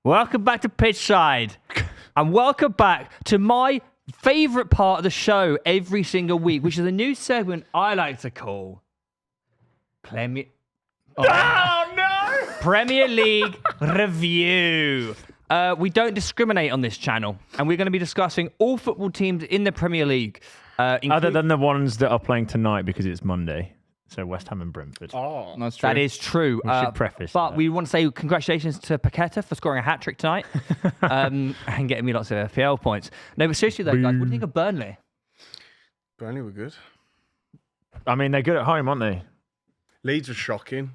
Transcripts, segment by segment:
Welcome back to Pitchside. And welcome back to my favourite part of the show every single week, which is a new segment I like to call Premier... Oh, no! Premier League Review. We don't discriminate on this channel, and we're going to be discussing all football teams in the Premier League. Other than the ones that are playing tonight because it's Monday. So West Ham and Brentford. Oh, that's true. That is true. We should preface But that. we want to say congratulations to Paqueta for scoring a hat-trick tonight and getting me lots of FPL points. No, but seriously though, guys, what do you think of Burnley? Burnley were good. I mean, they're good at home, aren't they? Leeds were shocking.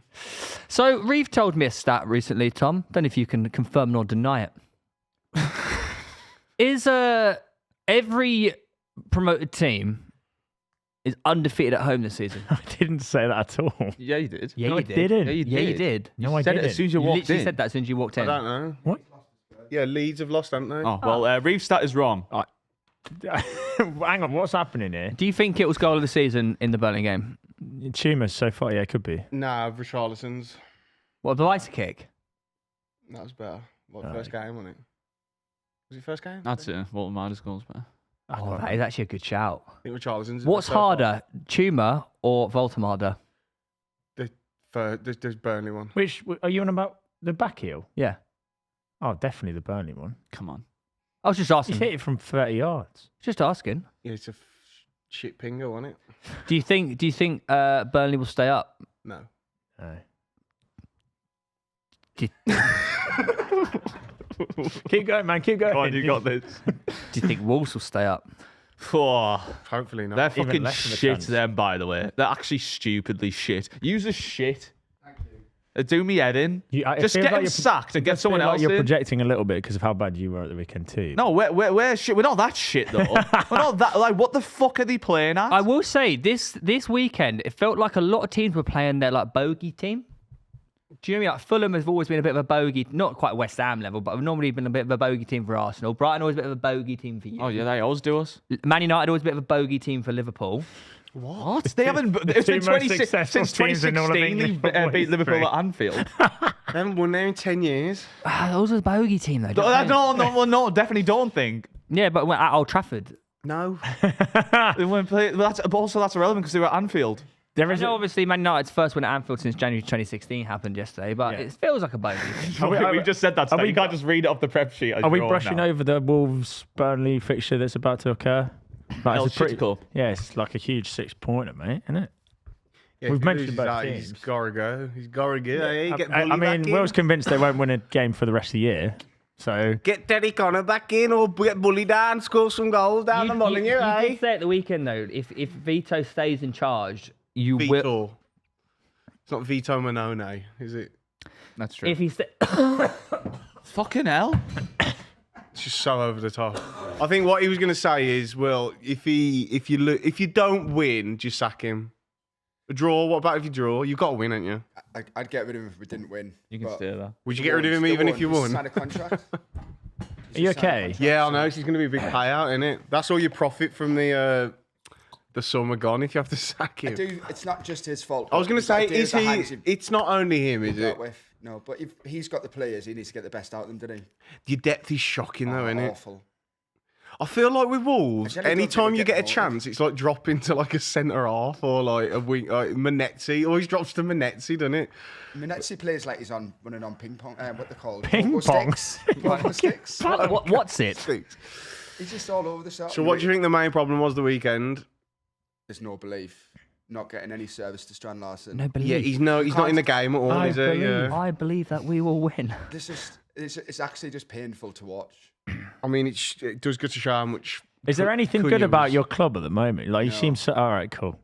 So, Reeve told me a stat recently, Tom. Don't know if you can confirm nor deny it. Is every promoted team is undefeated at home this season? I didn't say that at all. Yeah, you did. Yeah, No, you I did. didn't. Yeah, you Yeah, you did. did. No, I said didn't. it as soon as you You walked literally in. said that as soon as you walked I in. don't know. What? Yeah, Leeds have lost, haven't they? Oh, well, Reeve's stat is wrong. Hang on, what's happening here? Do you think it was goal of the season in the Burnley game? Tumours so far, yeah, it could be. Nah, Richarlison's. What, the Leicester kick? That was better. First game, wasn't it? Was it first game? That's it. Walton Marder's goals, man. Oh, that is actually a good shout. I think Richarlison's. What's harder, Tumour or Voltamarder? There's Burnley one. Which, are you on about the back heel? Yeah. Oh, definitely the Burnley one. Come on. I was just He asking. hit it from 30 yards. Just asking. Yeah, it's a shit pinger, wasn't it? Do you think Burnley will stay up? No. No. Do Keep going, man. Keep going. Come on, you got this. you think Wolves will stay up? Oh, Hopefully not. they're Even fucking less of a shit, chance. them, by the way. They're actually stupidly shit. Use a shit. Do me head in. It Just feels get like him you're- sacked and it get does someone feel like else You're in. projecting a little bit because of how bad you were at the weekend too. No, we're shit. We're not that shit, though. We're not that. Like, what the fuck are they playing at? I will say this weekend, it felt like a lot of teams were playing their like bogey team. Do you know what I mean? Like Fulham has always been a bit of a bogey, not quite West Ham level, but have normally been a bit of a bogey team for Arsenal. Brighton always a bit of a bogey team for you. Oh, yeah, they always do us. Man United always a bit of a bogey team for Liverpool. What? They haven't. It's two been most 26 successful since teams in all of 2016 they English football beat Liverpool history. at Anfield. They haven't won there in 10 years. Those are a bogey team though. don't they? No, definitely don't think. Yeah, but at Old Trafford. No. They won't play. But that's irrelevant because they were at Anfield. There I is know obviously Man United's first win at Anfield since January 2016 happened yesterday, but Yeah. it feels like a bogey. We've just said that. So you can't just read it off the prep sheet. Are we brushing over the Wolves Burnley fixture that's about to occur? Like, El it's a pretty, Shitticle. yeah, it's like a huge 6-pointer, mate, isn't it? Yeah, We've if he mentioned loses both that, teams. He's got to go. He's got to go. Hey, get Bully I back mean, in. Will's convinced they won't win a game for the rest of the year. So Get Derek Connor back in or get Bully down, score some goals down the Molyneux, you eh? did say at the weekend though, if Vito stays in charge, you will. Vitor. It's not Vito Manone, is it? That's true. If he Fucking hell. It's just so over the top. I think what he was going to say is, well, if you don't win, just sack him. A draw. What about if you draw? You've got to win, ain't you? I'd get rid of him if we didn't win. You can but steer that. Would you get rid of him even if you won? Sign a contract. are you okay? Yeah, I know. It's going to be a big payout, isn't it? That's all you profit from the summer gone if you have to sack him. It's not just his fault. I was going to say, Ideas is are hands he? you've It's not only him, is got it? with. No, but if he's got the players, he needs to get the best out of them, doesn't he? Your depth is shocking, though, isn't it? Awful. I feel like with Wolves, I generally don't anytime think you we get a get chance, it's like dropping to like a centre half or like a wing. Like Manetzi always drops to Manetzi, doesn't it? Minetzi plays like he's running on ping pong. What they call Ping pong? sticks. what's it? He's just all over the shop. So, what do you think the main problem was the weekend? There's no belief. Not getting any service to Strand Larson. No belief. Yeah, he's not in the game at all, is he? Yeah. I believe that we will win. It's actually just painful to watch. I mean, it does go to show how much. Is there anything good about your club at the moment? Like, you No. seem so. All right, cool.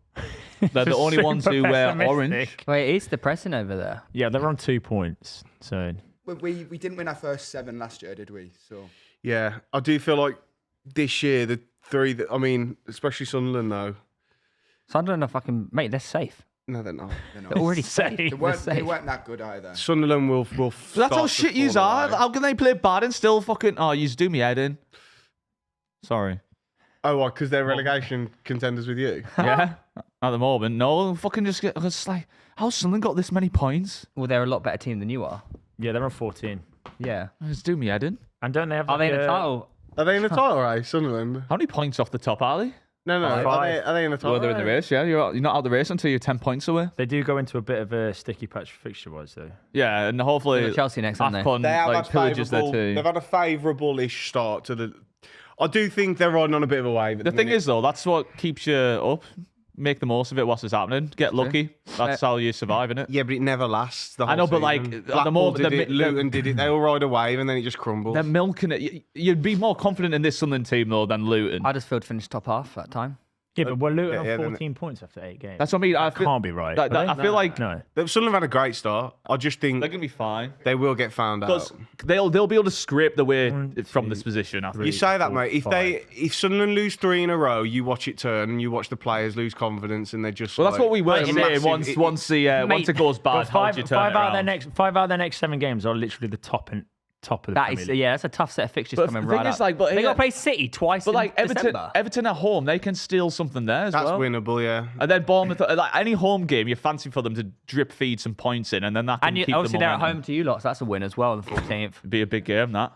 They're the only ones who wear Pessimistic. orange. Wait, it's depressing over there. Yeah, they're on 2 points. So We didn't win our first 7 last year, did we? So Yeah, I do feel like this year the three that I mean, especially Sunderland though. Sunderland are fucking mate. They're safe. No, they're not. They're already safe. they They're weren't safe. that good either. Sunderland will. But that's how shit yous are. How can they play bad and still fucking? Oh, you do me head in. Sorry. Oh, why? Because they're relegation contenders with you. Yeah. At the moment, no. Fucking just get. It's like, how's Sunderland got this many points? Well, they're a lot better team than you are. yeah, they're on 14. Yeah. Just do me head in. And don't they have? Are they in like the title? Are they in the title race, Sunderland? How many points off the top are they? No. Are they in the title Well, they're in the race, yeah. You're not out of the race until you're 10 points away. They do go into a bit of a sticky patch fixture-wise, though. Yeah, and hopefully They've got Chelsea next, haven't they? AFCON They have like, pillages their team. They've had a favourable-ish start to the. I do think they're riding on a bit of a wave. The thing is, though, that's what keeps you up. Make the most of it whilst it's happening. Get lucky. That's how you survive, innit? yeah, but it never lasts. The whole I know, but like season. at the Blackpool moment, did it, Luton did it. They all ride a wave and then it just crumbles. they're milking it. You'd be more confident in this Sunderland team though than Luton. Huddersfield finished top half that time. Yeah, but we're Luton yeah, on then- 14 points after 8 games. That's what I mean. I feel, Can't be right. I feel like No. Sunderland had a great start. I just think they're gonna be fine they will get found because out. they'll be able to scrape the way from this position. I think. You say that, mate. Five. If Sunderland lose 3 in a row, you watch it turn and you watch the players lose confidence and they're just. Well, that's like, what we were it's saying. massive. Once Mate, it goes bad, But how do you turn it out around? five out of their next 7 games are literally the top of the That Premier is, League. yeah, that's a tough set of fixtures But coming the thing right is, up. like, but they here- got to play City twice But in like December. Everton at home, they can steal something there as That's well. winnable, yeah. And then Bournemouth, like any home game, you fancy for them to drip feed some points in, and then that can And keep obviously the they're at momentum. home to you lots. That's a win as well on the 14th. It'd be a big game, that.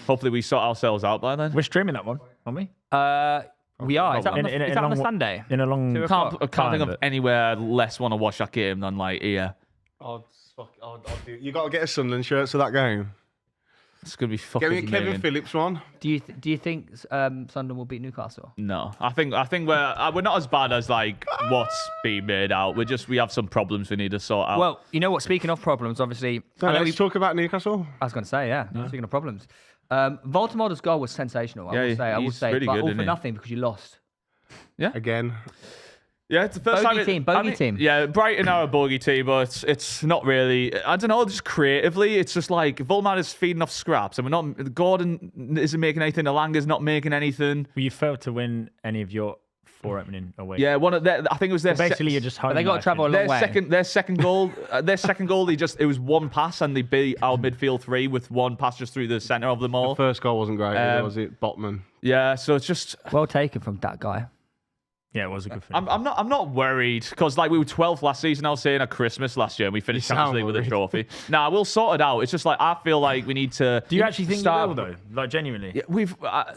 Hopefully we sort ourselves out by then. We're streaming that one, aren't we? We are. Is that on In- the, in a is that on the long- Sunday? In a long. 2 I o'clock. can't think of but- anywhere I'd less want to watch that game than like here. You got to get a Sunderland shirt to that game. It's gonna be Get fucking me a Kevin amazing. Phillips one. Do you think Sunderland will beat Newcastle? No, I think we're not as bad as like what's being made out. We have some problems we need to sort out. Well, you know what? Speaking of problems, obviously, So I know let's talk about Newcastle. I was going to say, yeah. Speaking of problems, Voldemort's goal was sensational. I will he's say, really but good, all isn't for he? nothing because you lost. Again. yeah, it's the first Bogey time. team, Bogey team. Yeah, Brighton are a bogey team, but it's not really. I don't know. Just creatively, it's just like Volmar is feeding off scraps, and we're not. Gordon isn't making anything. Alanga's not making anything. Well, you failed to win any of your 4 opening away. Yeah, one of their. I think it was their. Basically, you're just home. But they got to travel a long Their way. second goal, it was one pass and they beat our midfield 3 with one pass just through the centre of them all. First goal wasn't great, was it? Botman. Yeah, so it's just Well taken from that guy. Yeah, it was a good finish. I'm not worried because like we were 12th last season. I was saying at Christmas last year and we finished You Champions sound League with a worried. trophy. Nah, we'll sort it out. It's just like I feel like we need to. Do you actually think start, you will though? Like genuinely? Yeah,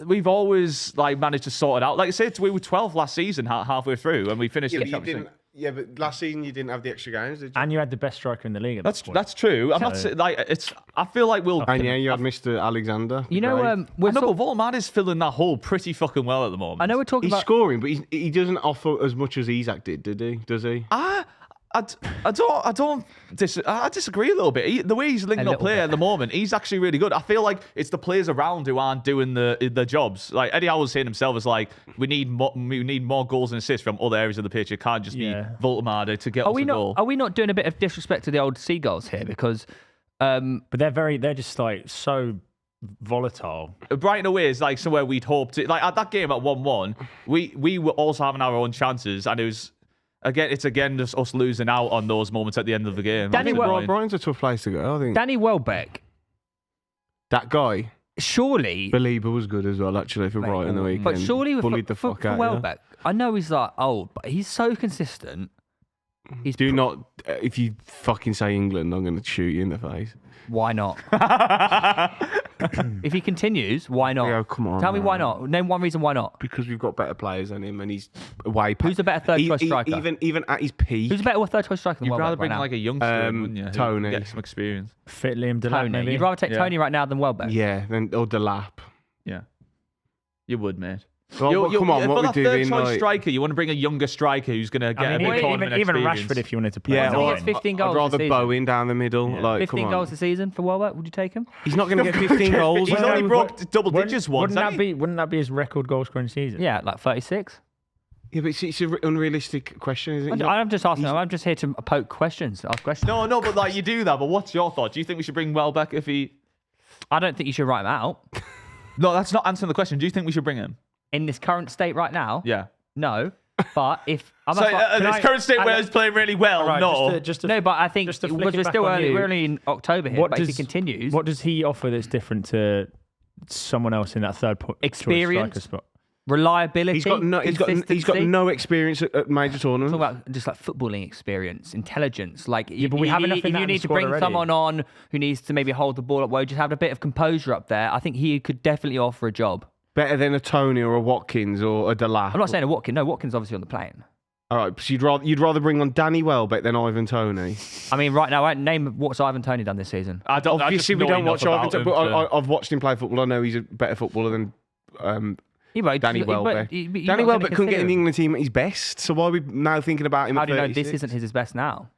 we've always like managed to sort it out. Like I said, we were 12th last season halfway through and we finished Yeah, in but you Champions League. didn't. Yeah, but last season you didn't have the extra games, did you? And you had the best striker in the league. At That's that point. that's true. I'm not So- saying like it's. I feel like we'll. And yeah, you had Mr. Alexander. You know, Great. we're I know, sort- but Volmar is filling that hole pretty fucking well at the moment. I know we're talking he's about. scoring, but he doesn't offer as much as Isaac did he? Does he? I disagree a little bit. The way he's linking A up little play bit. at the moment, he's actually really good. I feel like it's the players around who aren't doing the jobs. Like Eddie Howe was saying himself, is like we need more goals and assists from other areas of the pitch. It can't just Yeah. be Voltemade to get Are us we a goal. not? Are we not doing a bit of disrespect to the old Seagulls here? Because But they're just like so volatile. Brighton away is like somewhere we'd hoped to. Like at that game at 1-1, we were also having our own chances, and it was. It's just us losing out on those moments at the end of the game. Danny That's annoying. Brighton's a tough place to go. I think Danny Welbeck, that guy, surely, Belieber, was good as well. Actually, for Brighton the weekend. but surely bullied the fuck for out. Welbeck, I know he's like old, but he's so consistent. He's Do not. If you fucking say England, I'm going to shoot you in the face. Why not? If he continues, why not? Theo, come on, Tell me why man. not. Name one reason why not. Because we've got better players than him, and he's way. Who's the better third choice striker? Even at his peak. Who's a better third choice striker than You'd Welbeck rather right bring now? like a youngster in, wouldn't you? Who Tony. Get some experience. Fit Liam Delap, Tony. maybe. You'd rather take Yeah. Tony right now than Welbeck. Yeah, then or the lap. Yeah. You would, mate. Well, come on, for what that we're doing? third choice Like, striker, you want to bring a younger striker who's going to get I a mean, bit even experience. Rashford, if you wanted to play. yeah, Once he or, gets 15 goals I'd this rather season. Bowen down the middle. Yeah. Like, 15 come on. goals a season for Welbeck. Would you take him? He's not going to get 15 goals. He's though. only broke double digits once. Wouldn't that be his record goal scoring season? Yeah, like 36. Yeah, but it's an unrealistic question, isn't it? I'm just asking. I'm just here to poke questions. Ask questions. No, but like you do that. But what's your thought? Do you think we should bring Welbeck if he? I don't think you should write him out No, that's not answering the question. Do you think we should bring him? in this current state right now. Yeah. No, but if I'm So this current state where he's playing really well. Right, no. no, but I think just to because flick it we're back still on early. you, We're only in October here. what But if he does- continues, What does he offer that's different to someone else in that third choice Experience. striker spot? reliability. He's got no experience at major tournaments. Talking about just like footballing experience, intelligence. Like, but we have enough in if that you in the need to squad bring already. someone on who needs to maybe hold the ball up well, just have a bit of composure up there. I think he could definitely offer a job. Better than a Tony or a Watkins or a Delap. I'm not saying a Watkins. No, Watkins obviously on the plane. All right, so you'd rather bring on Danny Welbeck than Ivan Toney. I mean, right now, I name what's Ivan Toney done this season. Obviously, we don't watch Ivan Toney, but I I've watched him play football. I know he's a better footballer than Danny Welbeck. Danny Welbeck couldn't get in the England team at his best, so why are we now thinking about him How at do you know 36? this isn't his best now?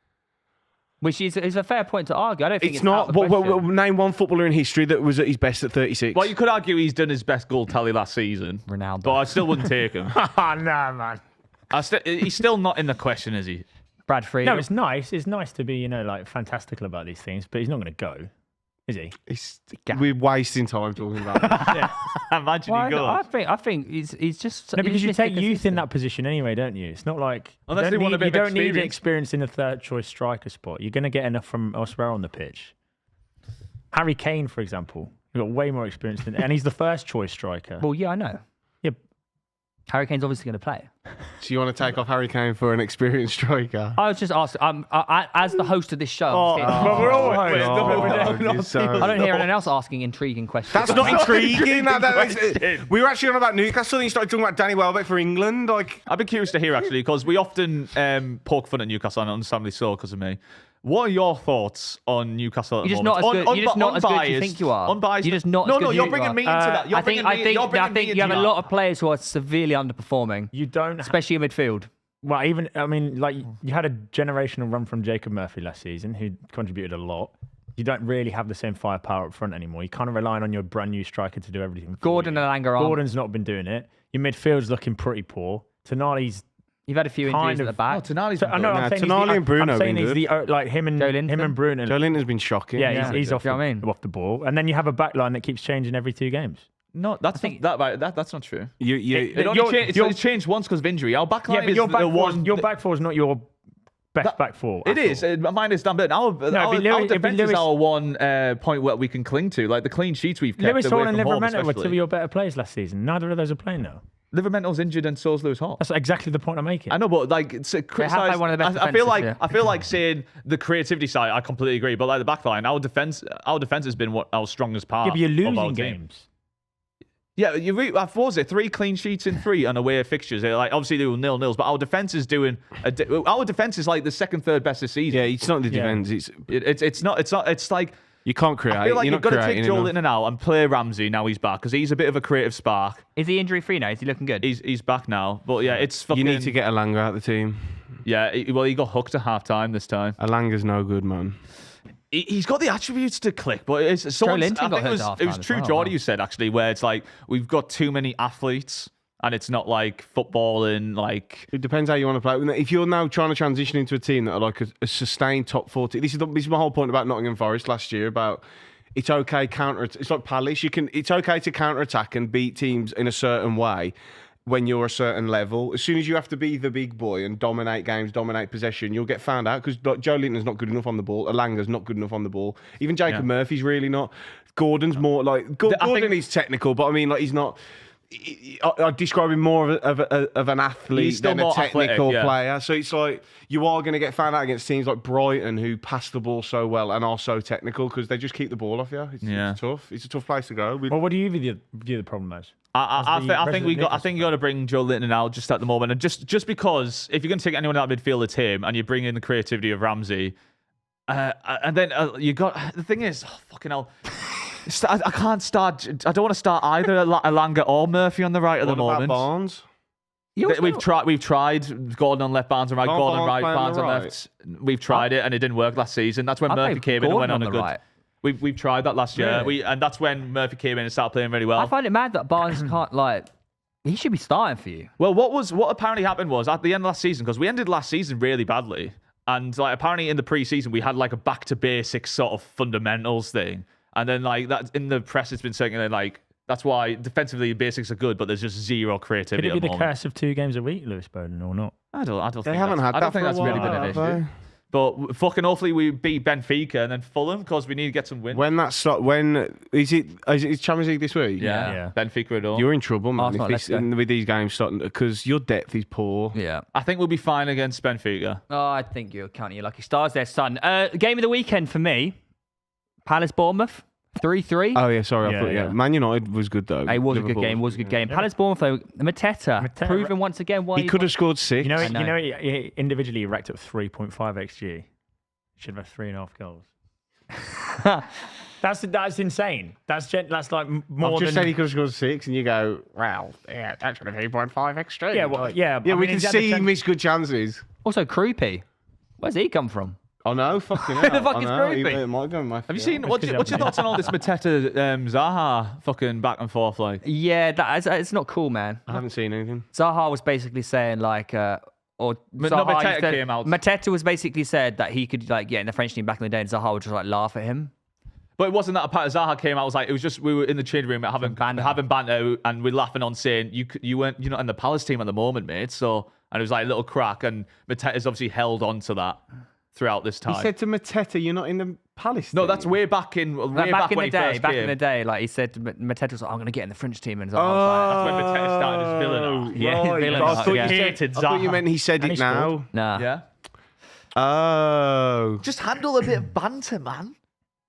Which is a fair point to argue. I don't think It's it's not. out of the question. Name one footballer in history that was at his best at 36. Well, you could argue he's done his best goal tally last season. Ronaldo. But I still wouldn't take him. Oh, no, man. He's still not in the question, is he? Brad Fried. No, it's nice. It's nice to be, like fantastical about these things, but he's not going to go, is he? We're wasting time talking about it. Imagine he goes. I think he's just No, because you take mistakes youth in assistant. that position anyway, don't you? It's not like Unless they want a bit you of don't need experience. experience in the third choice striker spot. You're going to get enough from elsewhere on the pitch. Harry Kane, for example, he's got way more experience than, and he's the first choice striker. Well, yeah, I know. Yeah. Harry Kane's obviously going to play. So you want to take off Harry Kane for an experienced striker? I was just asking. As the host of this show, But we're all hosts. I don't hear anyone else asking intriguing questions. That's not intriguing. We were actually on about Newcastle, and you started talking about Danny Welbeck for England. Like, I'd be curious to hear, actually, because we often poke fun at Newcastle, and understandably so because of me. What are your thoughts on Newcastle at the You're just moment? not as good. You're just not as good as you Unbiased. think you are. Unbiased. You're just not. No, as good no, as you're you bringing are. me into that. You're I think. bringing me I think you have a into lot that. of players who are severely underperforming, You don't. especially in midfield. Well, you had a generational run from Jacob Murphy last season, who contributed a lot. You don't really have the same firepower up front anymore. You kind of relying on your brand new striker to do everything. for Gordon you. and Langer aren't. Gordon's not been doing it. Your midfield's looking pretty poor. Tonali's. You've had a few injuries Kind at the of- back. Oh, Tonali's I know. I'm saying he's Tonali and Bruno I'm saying been he's good. the like him and Joe Linton? Bruno. Joe Linton's been shocking. Yeah, he's off. Do you know what I mean? Off the ball, and then you have a back line that keeps changing every 2 games. No, that's not true. You, It's changed once because of injury. Our backline Yeah, but is your back four is not your best back four. It is. Mine is damn bit. Our defense is our one point where we can cling to. Like the clean sheets we've kept Lewis away Hall and from home, Livramento were 2 of especially. your better players last season. Neither of those are playing now. Livermento's injured and so's Lewis Hall. That's exactly the point I'm making. I know, but like it's criticize. one of the best I feel defences, like yeah. I feel like saying the creativity side. I completely agree. But like the back line, our defense has been our strongest part. Yeah, but you're of our losing team. games. Yeah, what was it? 3 clean sheets in 3 and away fixtures. Like obviously they were 0-0s, but our defense is our defense is like the 2nd, 3rd best this season. yeah, it's not the Yeah. defense. It's not. It's like You can't create. I feel like You're you've not got to take creating Joe enough. Linton out and play Ramsey now he's back because he's a bit of a creative spark. Is he injury free now? Is he looking good? He's back now, but yeah, it's fucking. You need to get Alanga out of the team. Yeah, he got hooked at half time this time. Alanga's no good, man. He's got the attributes to click, but it's someone. I Linton think got it hurt was, at half it was time as true, well, Jordy, wow. you said actually, where it's like we've got too many athletes, and it's not like football and like. It depends how you want to play. If you're now trying to transition into a team that are like a sustained top 40, this is my whole point about Nottingham Forest last year about it's okay counter. It's like Palace. It's okay to counter attack and beat teams in a certain way when you're a certain level. As soon as you have to be the big boy and dominate games, dominate possession, you'll get found out because Joe Linton's not good enough on the ball. Alanga's not good enough on the ball. Even Jacob Murphy's really not. Gordon's more like Gordon is technical, but I mean like he's not. I describe him more of an athlete He's still than a more technical athletic, yeah. player. So it's like you are going to get found out against teams like Brighton who pass the ball so well and are so technical because they just keep the ball off you. It's tough. It's a tough place to go. Well, what do you view the problem as? I think you got to bring Joe Linton out just at the moment, and just because if you're going to take anyone out of midfield, it's him, and you bring in the creativity of Ramsey, and then you got the thing is, fucking hell. I can't start. I don't want to start either Alanga or Murphy on the right at the What about moment. Barnes? We've tried Gordon on left, Barnes on right, Can't Gordon on Barnes right, play on Barnes the on right? left. We've tried it and it didn't work last season. That's when I Murphy played came in and went Gordon on a on the good. right. We've tried that last year. Really? And that's when Murphy came in and started playing really well. I find it mad that Barnes can't he should be starting for you. Well, what apparently happened was at the end of last season, because we ended last season really badly, and like apparently in the pre-season we had like a back to basics sort of fundamentals thing, and then like that in the press it's been circulating like that's why defensively the basics are good, but there's just zero Could creativity. it be at the the moment. curse of 2 games a week, Lewis Bowden, or not? I don't They think haven't that's, had I that don't think for a that's really been while, an have issue. they? But fucking hopefully we beat Benfica and then Fulham because we need to get some wins. When that start, is it Champions League this week? Yeah. Benfica at home. You're in trouble, man, Arsenal, let's go. with these games starting because your depth is poor. Yeah. I think we'll be fine against Benfica. Oh, I think you're counting your lucky stars there, son. Game of the weekend for me, Palace Bournemouth, 3-3. Oh yeah, sorry, I thought yeah. Man United was good though. It was a good Liverpool game. Was a good game. Palace Bournemouth though. Mateta proving once again why He could have scored 6. You know, I know. he individually racked up 3.5 xg. Should have 3.5 goals. That's insane. That's like more I've just than. said he could have scored 6, and you go, well, yeah, that's going to be 3.5 extra. Yeah, well, yeah. Yeah, I we mean, can he's had the see he chance- missed good chances. Also, Croupy. Where's he come from? I know, fucking Who the hell. fuck I is know, creepy? It might go in my Have you seen what's your because thoughts on all this Mateta Zaha fucking back and forth like? Yeah, it's not cool, man. I haven't seen anything. Zaha was basically saying like, No, Zaha Mateta came out. Mateta was basically said that he could like get in the French team back in the day, and Zaha would just like laugh at him. But it wasn't that a part of Zaha came out. It was like it was just we were in the change room having banter and we're laughing on saying you're not in the Palace team at the moment, mate. So and it was like a little crack and Mateta's obviously held on to that throughout this time. He said to Mateta, "You're not in the Palace." No, team." that's way back in Back in when the he day, first back came. in the day, like he said, Mateta was like, "I'm going to get in the French team," and Zaha Oh, That's when Mateta started his villain arc. Yeah, right. villain I arc, thought yeah. you said, Hated I thought you Zaha. meant he said And it he scored. now. like, "Nah." Yeah. Oh. Just handle a bit of banter, man.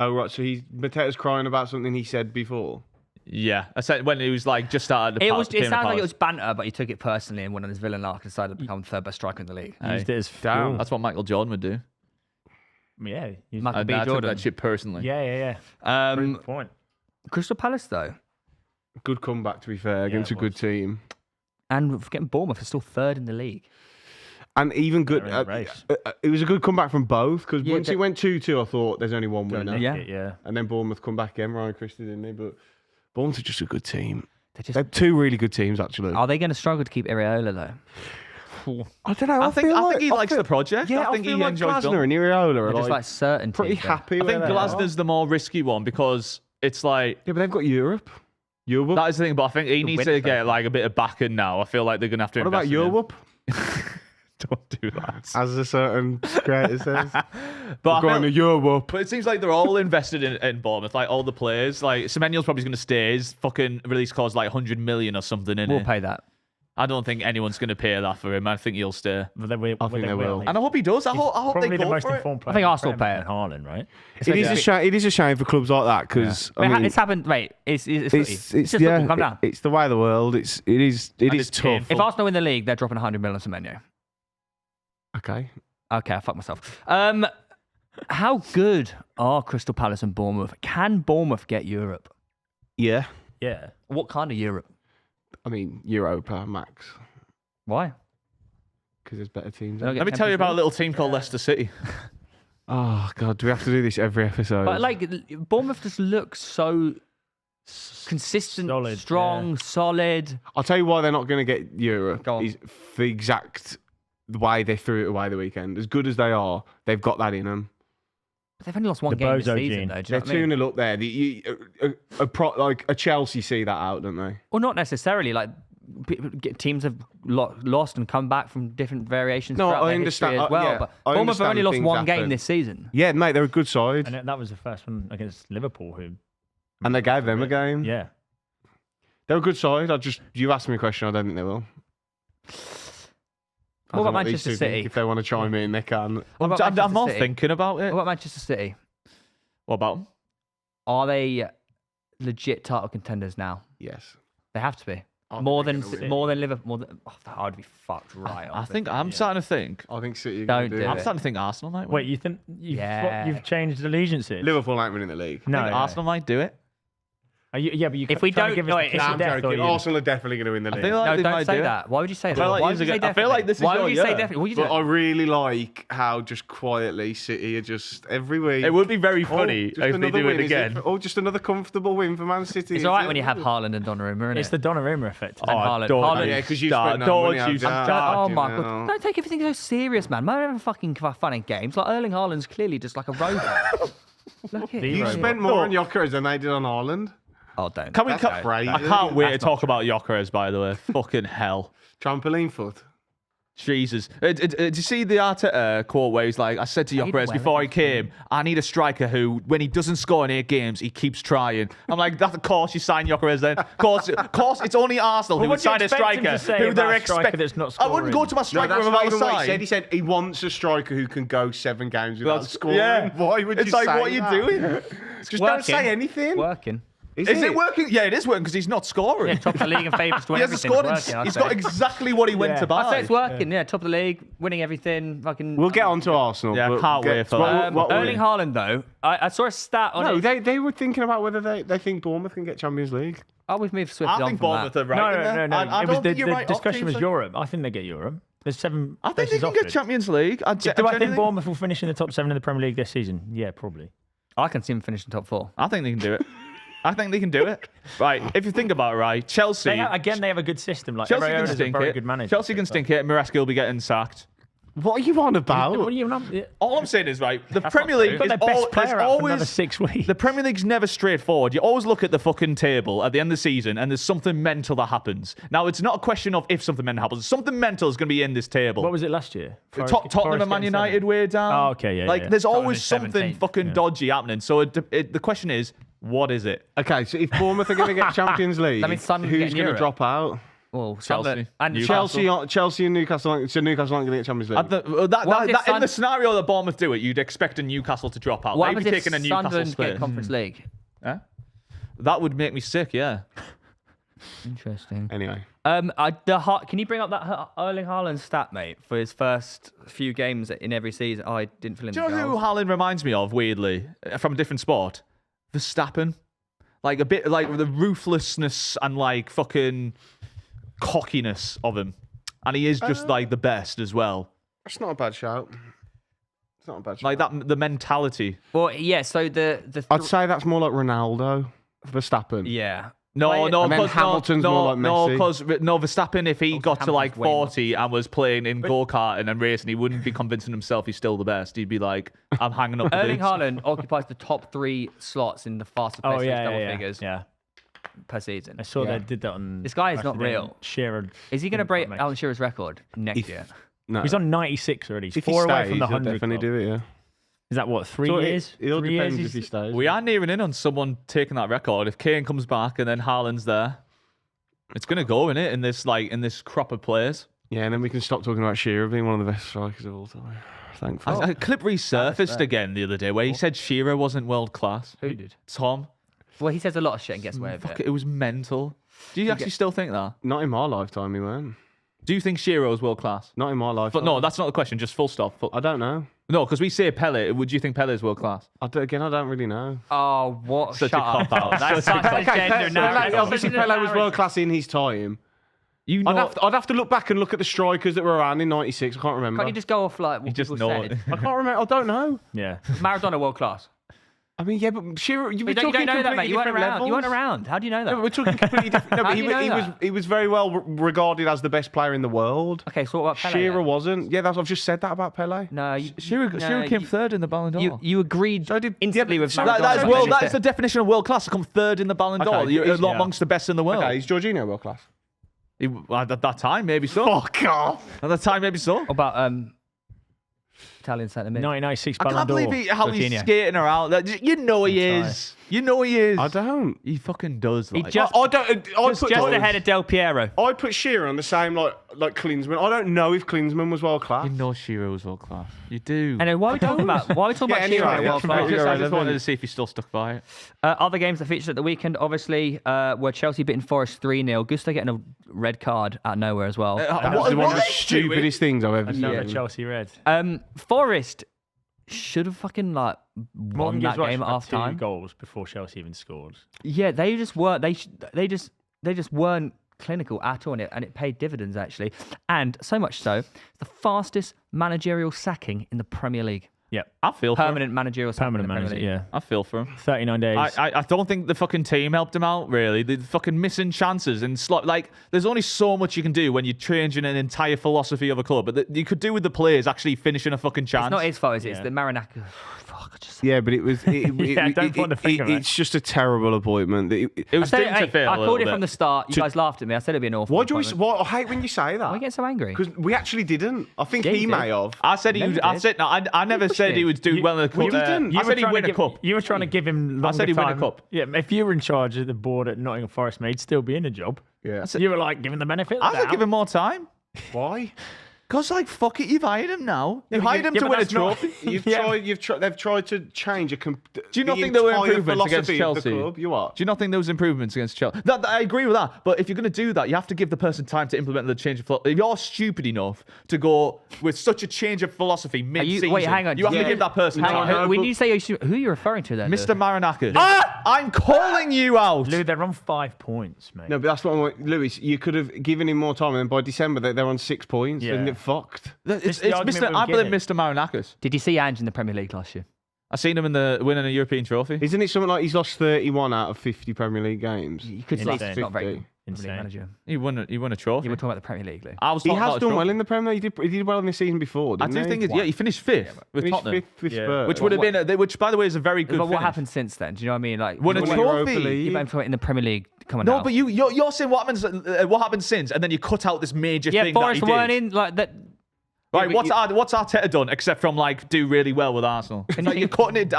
Oh, right. So Mateta's crying about something he said before. Yeah, I said when he was like just started. It sounded like it was banter, but he took it personally and went on his villain arc and decided to become third best striker in the league. Used it as Damn. fuel. That's what Michael Jordan would do. Yeah. used- Michael B. I took Jordan. that shit personally. Yeah. Um, Point. Crystal Palace though, Good comeback, to be fair, against a it good was. team. and forgetting Bournemouth is still third in the league. And even good. They're in the race. It was a good comeback from both because Yeah, once it went 2-2, I thought there's only one winner. Yeah. Yeah. And then Bournemouth come back again. Ryan Christie, didn't they? But Bournemouth are just a good team. They They're two really good teams, actually. Are they going to struggle to keep Areola though? I don't know. I think he likes the project. Yeah, I think feel he like enjoys Glasner building. and Iriola are They're just like certain pretty teams, though. happy. I think where they are. Glasner's the more risky one because it's like Yeah, but they've got Europe. that is the thing. But I think he needs to win get first. like a bit of backing now. I feel like they're gonna have to. What about invest in him. Europe? Don't do that. As a certain creator says. But I Going to feel, Europe. but it seems like they're all invested in Bournemouth. Like all the players. Like Semenyo's probably going to stay. His fucking release cost like 100 million or something in We'll it. pay that. I don't think anyone's going to pay that for him. I think he'll stay. But they will. I think they will. And I hope he does. I hope Probably they the go most for it. informed player. I think in the Arsenal Prem pay it. and Haaland, right? It is a shame for clubs like that because I mean, It's happened. Wait, it's footy. It's just football. Calm down. It's the way of the world. It is it's tough. painful. If Arsenal win the league, they're dropping 100 million on Semenyo. Okay. Okay, I fucked myself. How good are Crystal Palace and Bournemouth? Can Bournemouth get Europe? Yeah. Yeah. What kind of Europe? I mean, Europa max Why? because there's better teams. They don't get Let me tell you Champions about a League? little team called Leicester City. Oh God, do we have to do this every episode? But like Bournemouth just looks so consistent, Solid, strong, solid. I'll tell you why they're not going to get Europe. Go on. Is the exact way they threw it away the weekend. As good as they are, they've got that in them. But they've only lost one The game this Bozo season, gene. though. Do you They're know what I mean? 2-0 up there. Like a Chelsea see that out, don't they? Well, not necessarily. Like teams have lost and come back from different variations. No, throughout I their history understand. as well. Yeah, but I Bournemouth have only understand lost things one game happen. this season. Yeah, mate, they're a good side, And that was the first one against Liverpool, who. and they gave them a game. Yeah. They're a good side. You asked me a question. I don't think they will. I What don't about know these Manchester two think. City? If they want to chime in, they can. What about I'm Manchester not City? thinking about it. What about Manchester City? What about them? Are they legit title contenders now? Yes. They have to be. I More think than they're gonna more than Liverpool. More than, I would be fucked right. I off think it. I'm starting to think. I think City. are Don't gonna do do it. I'm it. starting to think Arsenal might win. Wait, you think Yeah. you've changed allegiances? Liverpool ain't winning the league. No, I think Arsenal might do it. Are you, yeah, but you If we trying to don't- give us wait, the kiss Nah, of I'm death, or joking. you- Arsenal are definitely going to win the I league. feel like No, they don't might say do that. Why would you say I that? feel like Why these would you are say good- I feel like this is Why your would you say year. definitely? What would you But do? I really like how just quietly City are just every week. It would be very funny just if they another do win, it is again. Or just another comfortable win for Man City. It's is all right it? when you have Haaland and Donnarumma, isn't It's it? the Donnarumma effect. And Haaland. don't Haaland- Yeah, because you Start- spent no don't money. you have you? start. Oh Fucking my hell. god! Don't take everything so serious, man. Man, having fucking fun in games. Like Erling Haaland's clearly just like a robot. Look at You him. spent more on Jokeris than they did on Haaland. Oh, don't. Can we? That's Cut? crazy. I can't wait to That's talk about Jokeris. By the way, fucking hell. Trampoline foot. Jesus. Did you see the Arteta quote where he's like, I said to Gyökeres before he came, I need a striker who, when he doesn't score in 8 games, he keeps trying. I'm like, that's of course you sign Gyökeres then. Of course, it's only Arsenal who would sign a striker who they're expecting. I wouldn't go to my striker that's with not my even what he side. said. He said he wants a striker who can go 7 games without scoring. Yeah. Why would it's you like, say what are you that? doing? Just don't say anything. Working. Is it working? Yeah, it is working because he's not scoring. Yeah, top of the league and favourites to win He hasn't everything. scored. He's got exactly what he went to buy. I say it's working. Yeah, top of the league, winning everything. Fucking. We'll get on to Arsenal. Yeah, but can't wait for that. Erling Haaland, though, I saw a stat on it. No, they were thinking about whether they think Bournemouth can get Champions League. Oh, we've moved swiftly I on think from Bournemouth that. are right. No. I It was don't think you're the right. discussion was Teams Europe. I think they get Europe. There's 7 I think they places can get offered. Champions League. Do I think Bournemouth will finish in the top 7 in the Premier League this season? Yeah, probably. I can see him finishing top 4. I think they can do it. I think they can do it. Right, if you think about it, right, Chelsea. They have a good system. Like Chelsea Chelsea can is a stink very it. good manager. Chelsea can stink it. Maresca will be getting sacked. What are you on about? What are you on? All I'm saying is, right, the That's Premier not League true. is Got their best player out for another always 6 weeks. the Premier League's never straightforward. You always look at the fucking table at the end of the season, and there's something mental that happens. Now, it's not a question of if something mental happens. Something mental is going to be in this table. What was it last year? Tottenham and Man United way down. Oh, okay, yeah. Like, yeah. there's Tottenham always is something 17th. fucking dodgy happening. So the question is, what is it? Okay, so if Bournemouth are going to get Champions League, That means Sunderland who's getting going to Europe. drop out? Well, Chelsea. Sunderland and Newcastle. Chelsea and Newcastle. So Newcastle aren't going to get Champions League. In the scenario that Bournemouth do it, you'd expect a Newcastle to drop out. What Maybe happens if taking a Newcastle Sunderland split. get Conference League? Huh? That would make me sick, yeah. Interesting. Anyway, Can you bring up that Erling Haaland stat, mate, for his first few games in every season? I didn't fill in Do the you know who goals. Haaland reminds me of, weirdly, from a different sport? Verstappen. Like, a bit like the ruthlessness and, like, fucking cockiness of him. And he is just, like, the best as well. that's not a bad shout. It's not a bad shout. Like, the mentality. Well, yeah. So I'd say that's more like Ronaldo, Verstappen. yeah. No, Well, no, and then because Hamilton's more like Messi. no, Verstappen, if he got to like Hamilton's way more. 40 and was playing in go-karting and racing, he wouldn't be convincing himself he's still the best. He'd be like, I'm hanging up the Erling boots. Haaland occupies the top 3 slots in the fastest pace double figures Yeah. per season. I saw Yeah. they did that on. This guy is not Saturday. real. Shearer. Is he going to break Mate. Alan Shearer's record next year? No. He's on 96 already. He's If he 4 stays, away from the he'll 100. definitely do it, yeah. Is that what, 3 So years? It all 3 depends years if he stays. We are nearing in on someone taking that record. If Kane comes back and then Haaland's there, it's going to go, innit? In this crop of players. Yeah, and then we can stop talking about Shearer being one of the best strikers of all time. Thankfully. A clip resurfaced again the other day where he said Shearer wasn't world class. Who did? Tom. Well, he says a lot of shit and gets away with Fuck it. it was mental. Do you actually still think that? Not in my lifetime, he weren't. Do you think Shearer was world class? Not in my lifetime. But no, that's not the question. Just full stop. I don't know. No, because we say Pele. Would you think Pele is world class? I don't really know. Oh, what? Such a Shut up. cop-out. That's such a gender narrative. Obviously, Pele was world class in his time. You know, I'd have to look back and look at the strikers that were around in '96. I can't remember. Can't you just go off like what just people know said? it. I can't remember. I don't know. Yeah. Maradona world class. I mean, yeah, but Shearer, you were You don't talking know that, mate. completely You weren't different around. levels. You weren't around. How do you know that? No, but we're talking completely different. No, How but do you know he was very well regarded as the best player in the world. Okay, so what about Pele? Shearer then? wasn't. Yeah, I've just said that about Pele. No, Shearer came third in the Ballon d'Or. You agreed So did- instantly yeah, with so Maradona. That is the definition of world class. To come third in the Ballon d'Or. Okay, You're he's- amongst the best in the world. Okay, is Jorginho world class? At that time, maybe so. Fuck off. At that time, maybe so. What about Italian centre mid? 1996 I Ballon can't d'Or. believe how he's Jorginho. skating around. You know he is. You know he is. I don't. He fucking does. Like. just- I don't. Just ahead of Del Piero. I'd put Shearer on the same like Klinsmann. I don't know if Klinsmann was world class. You know Shearer was world class. You do. Anyway, why are we talking about? Why are we talking Yeah, about anyway, Shearer? yeah, World completely class? I just irrelevant. wanted to see if he's still stuck by it. Other games that featured at the weekend, obviously, were Chelsea beating Forest 3-0. Gusto getting a red card out of nowhere as well. That's one of the what are they stupidest things I've ever Another seen. Chelsea red. Forest should have fucking won Morgan that Gibbs game at had half 2 time. goals before Chelsea even scored. Yeah, they just weren't. They just weren't clinical at all, and it paid dividends actually. And so much so, the fastest managerial sacking in the Premier League. Yep. I feel for him. Permanent managerial. Permanent manager, yeah. I feel for him. 39 days. I don't think the fucking team helped him out, really. The fucking missing chances and like, there's only so much you can do when you're changing an entire philosophy of a club. But you could do with the players actually finishing a fucking chance. It's not his fault, is it? It's the Maranaka. Fuck, I just... Yeah, but it was. don't point the finger, mate. It's just a terrible appointment. It was doomed to fail. I a called little it bit. from the start. You guys laughed at me. I said it'd be an awful. Why do we? I hate when you say that. Why are you getting so angry? Because we actually didn't. I think Yeah, he you may did. have. I said he would. I said no. I never said he would do well in the cup. you didn't. I said he'd win a cup. You were trying to give him. I said he'd win a time. cup. Yeah, if you were in charge of the board at Nottingham Forest, mate, he'd still be in a job. Yeah. You were like giving the benefit. I said give him more time. Why? Because, like, fuck it, you've hired him now. You hired him to win a trophy. They've tried to change Do you not think there were improvements against Chelsea? You are. Do you not think there was improvements against Chelsea? I agree with that. But if you're going to do that, you have to give the person time to implement the change of philosophy. If you're stupid enough to go with such a change of philosophy mid-season, wait, hang on. you have to give that person Hang on. time. When you say who are you referring to then? Mr. Maranaka. I'm calling you out. Lou, they're on 5 points, mate. No, but that's what I'm like, Lewis. You could have given him more time, and then by December they're on 6 points, and they're fucked. It's the argument Mr. we're I blame getting. Mr. Maranakis. Did you see Ange in the Premier League last year? I seen him in winning a European trophy. Isn't it something like he's lost 31 out of 50 Premier League games? You could say Insane. he's not very good. 50. Premier League manager. He won a trophy. You were talking about the Premier League, Lou. I was He talking has about a done trophy. well in the Premier League. He did well in the season before, I didn't do he? think he finished fifth with Finished Tottenham, fifth with Yeah. Spurs. which would have been, which by the way is a very good. But what finish. happened since then? Do you know what I mean? Like Won a Won the trophy. Europa League. Yeah, but I'm talking in the Premier League. Come on No, now. but you're saying what happened since, and then you cut out this major Yeah, thing Forest that he weren't did. in like that. Right, Yeah, but what's Arteta done except from like do really well with Arsenal? It's like you're cutting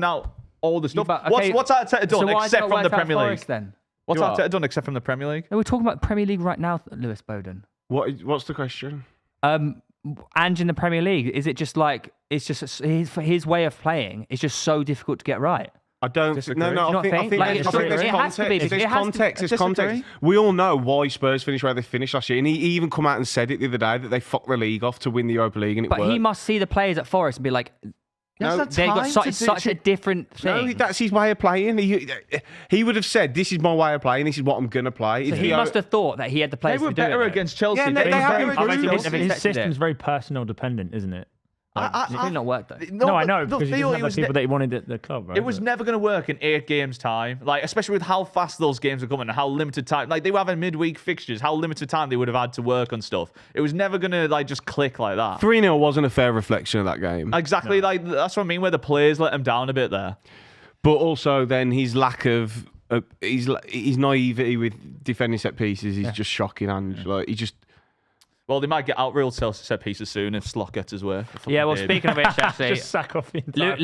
out all the stuff. but, okay, What's Arteta done So why has it except not from the worked out Premier League? Forest, then? What's You are. Arteta done except from the Premier League? No, we're talking about Premier League right now, Lewis Bowden. What's the question? Ange in the Premier League, is it just like it's just his way of playing? It's just so difficult to get right. I don't. Disagree. No, Do no. you I not think think? Like, there's it has to be, context. because There's it has to- context. There's Disagree. context. We all know why Spurs finished where they finished last year, and he even come out and said it the other day that they fucked the league off to win the Europa League, and it But worked. he must see the players at Forest and be like, No, they've got such a different thing. No, that's his way of playing. He would have said, "This is my way of playing. This is what I'm gonna play." So If he must have thought that he had the They players were to do it. better though. against Chelsea. Yeah, they were have better improved. against Chelsea. His His system's very personal dependent, isn't it? It's really not worked though. No, I know, because he Theo, doesn't have the people that he wanted at the club, right? It was never going to work in 8 games' time. Like, especially with how fast those games are coming and how limited time. Like, they were having midweek fixtures, how limited time they would have had to work on stuff. It was never going to, like, just click like that. 3-0 wasn't a fair reflection of that game. Exactly. Like, that's what I mean, where the players let him down a bit there. But also then his lack of his naivety with defending set pieces is just shocking. And like he just. Well, they might get out real set pieces soon if Slot gets his way. Yeah, well, speaking of which, actually, just sack off the entire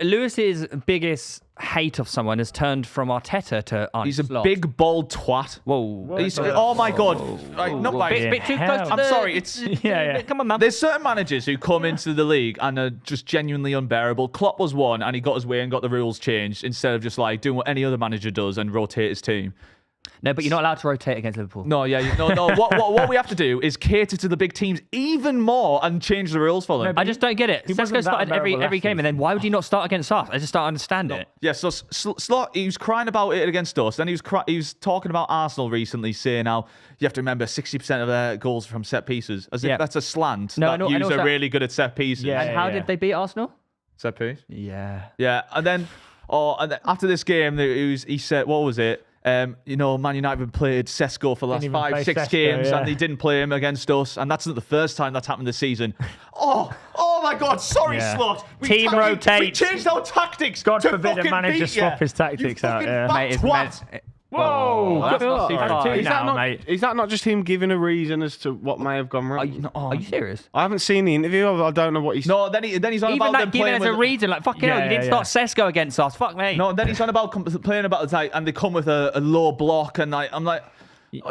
Lewis's biggest hate of someone has turned from Arteta to Arne He's a Slot. big, bald twat. Whoa. Oh, my God. Right, not Whoa. like Bit too hell. close to I'm the- sorry, it's... Yeah. Come on, man. There's certain managers who come into the league and are just genuinely unbearable. Klopp was one, and he got his way and got the rules changed instead of just like doing what any other manager does and rotate his team. No, but you're not allowed to rotate against Liverpool. No, yeah, no. What we have to do is cater to the big teams even more and change the rules for them. I just don't get it. wasn't Sesko that started every unbearable game, and then why would he not start against us? I just don't understand it. Yeah, so Slot, he was crying about it against us. Then he was talking about Arsenal recently, saying how you have to remember 60% of their goals are from set pieces. As if Yeah. that's a slant. No, that I know Hughes are that- really good at set pieces. Yeah. And how did they beat Arsenal? Set piece. Yeah. Yeah, and then after this game, he said, what was it? Man United have played Sesko for the last Didn't even play 5-6 Sesko, games, yeah. and they didn't play him against us. And that's not the first time that's happened this season. Oh my God! Sorry, Yeah. Slot. Team We rotates. changed our tactics. God to forbid a fucking manager beat swap you. his tactics You out, fucking yeah. fat Mate, twat. Whoa! that's not too far. Is that, mate. is that not just him giving a reason as to what may have gone wrong? Are you serious? I haven't seen the interview. I don't know what he's. No, then he's on Even about that them given playing as a with. reason, like, fucking hell, you didn't start Sesko against us. Fuck me. No, then he's on about playing about the like, and they come with a low block, and I'm like,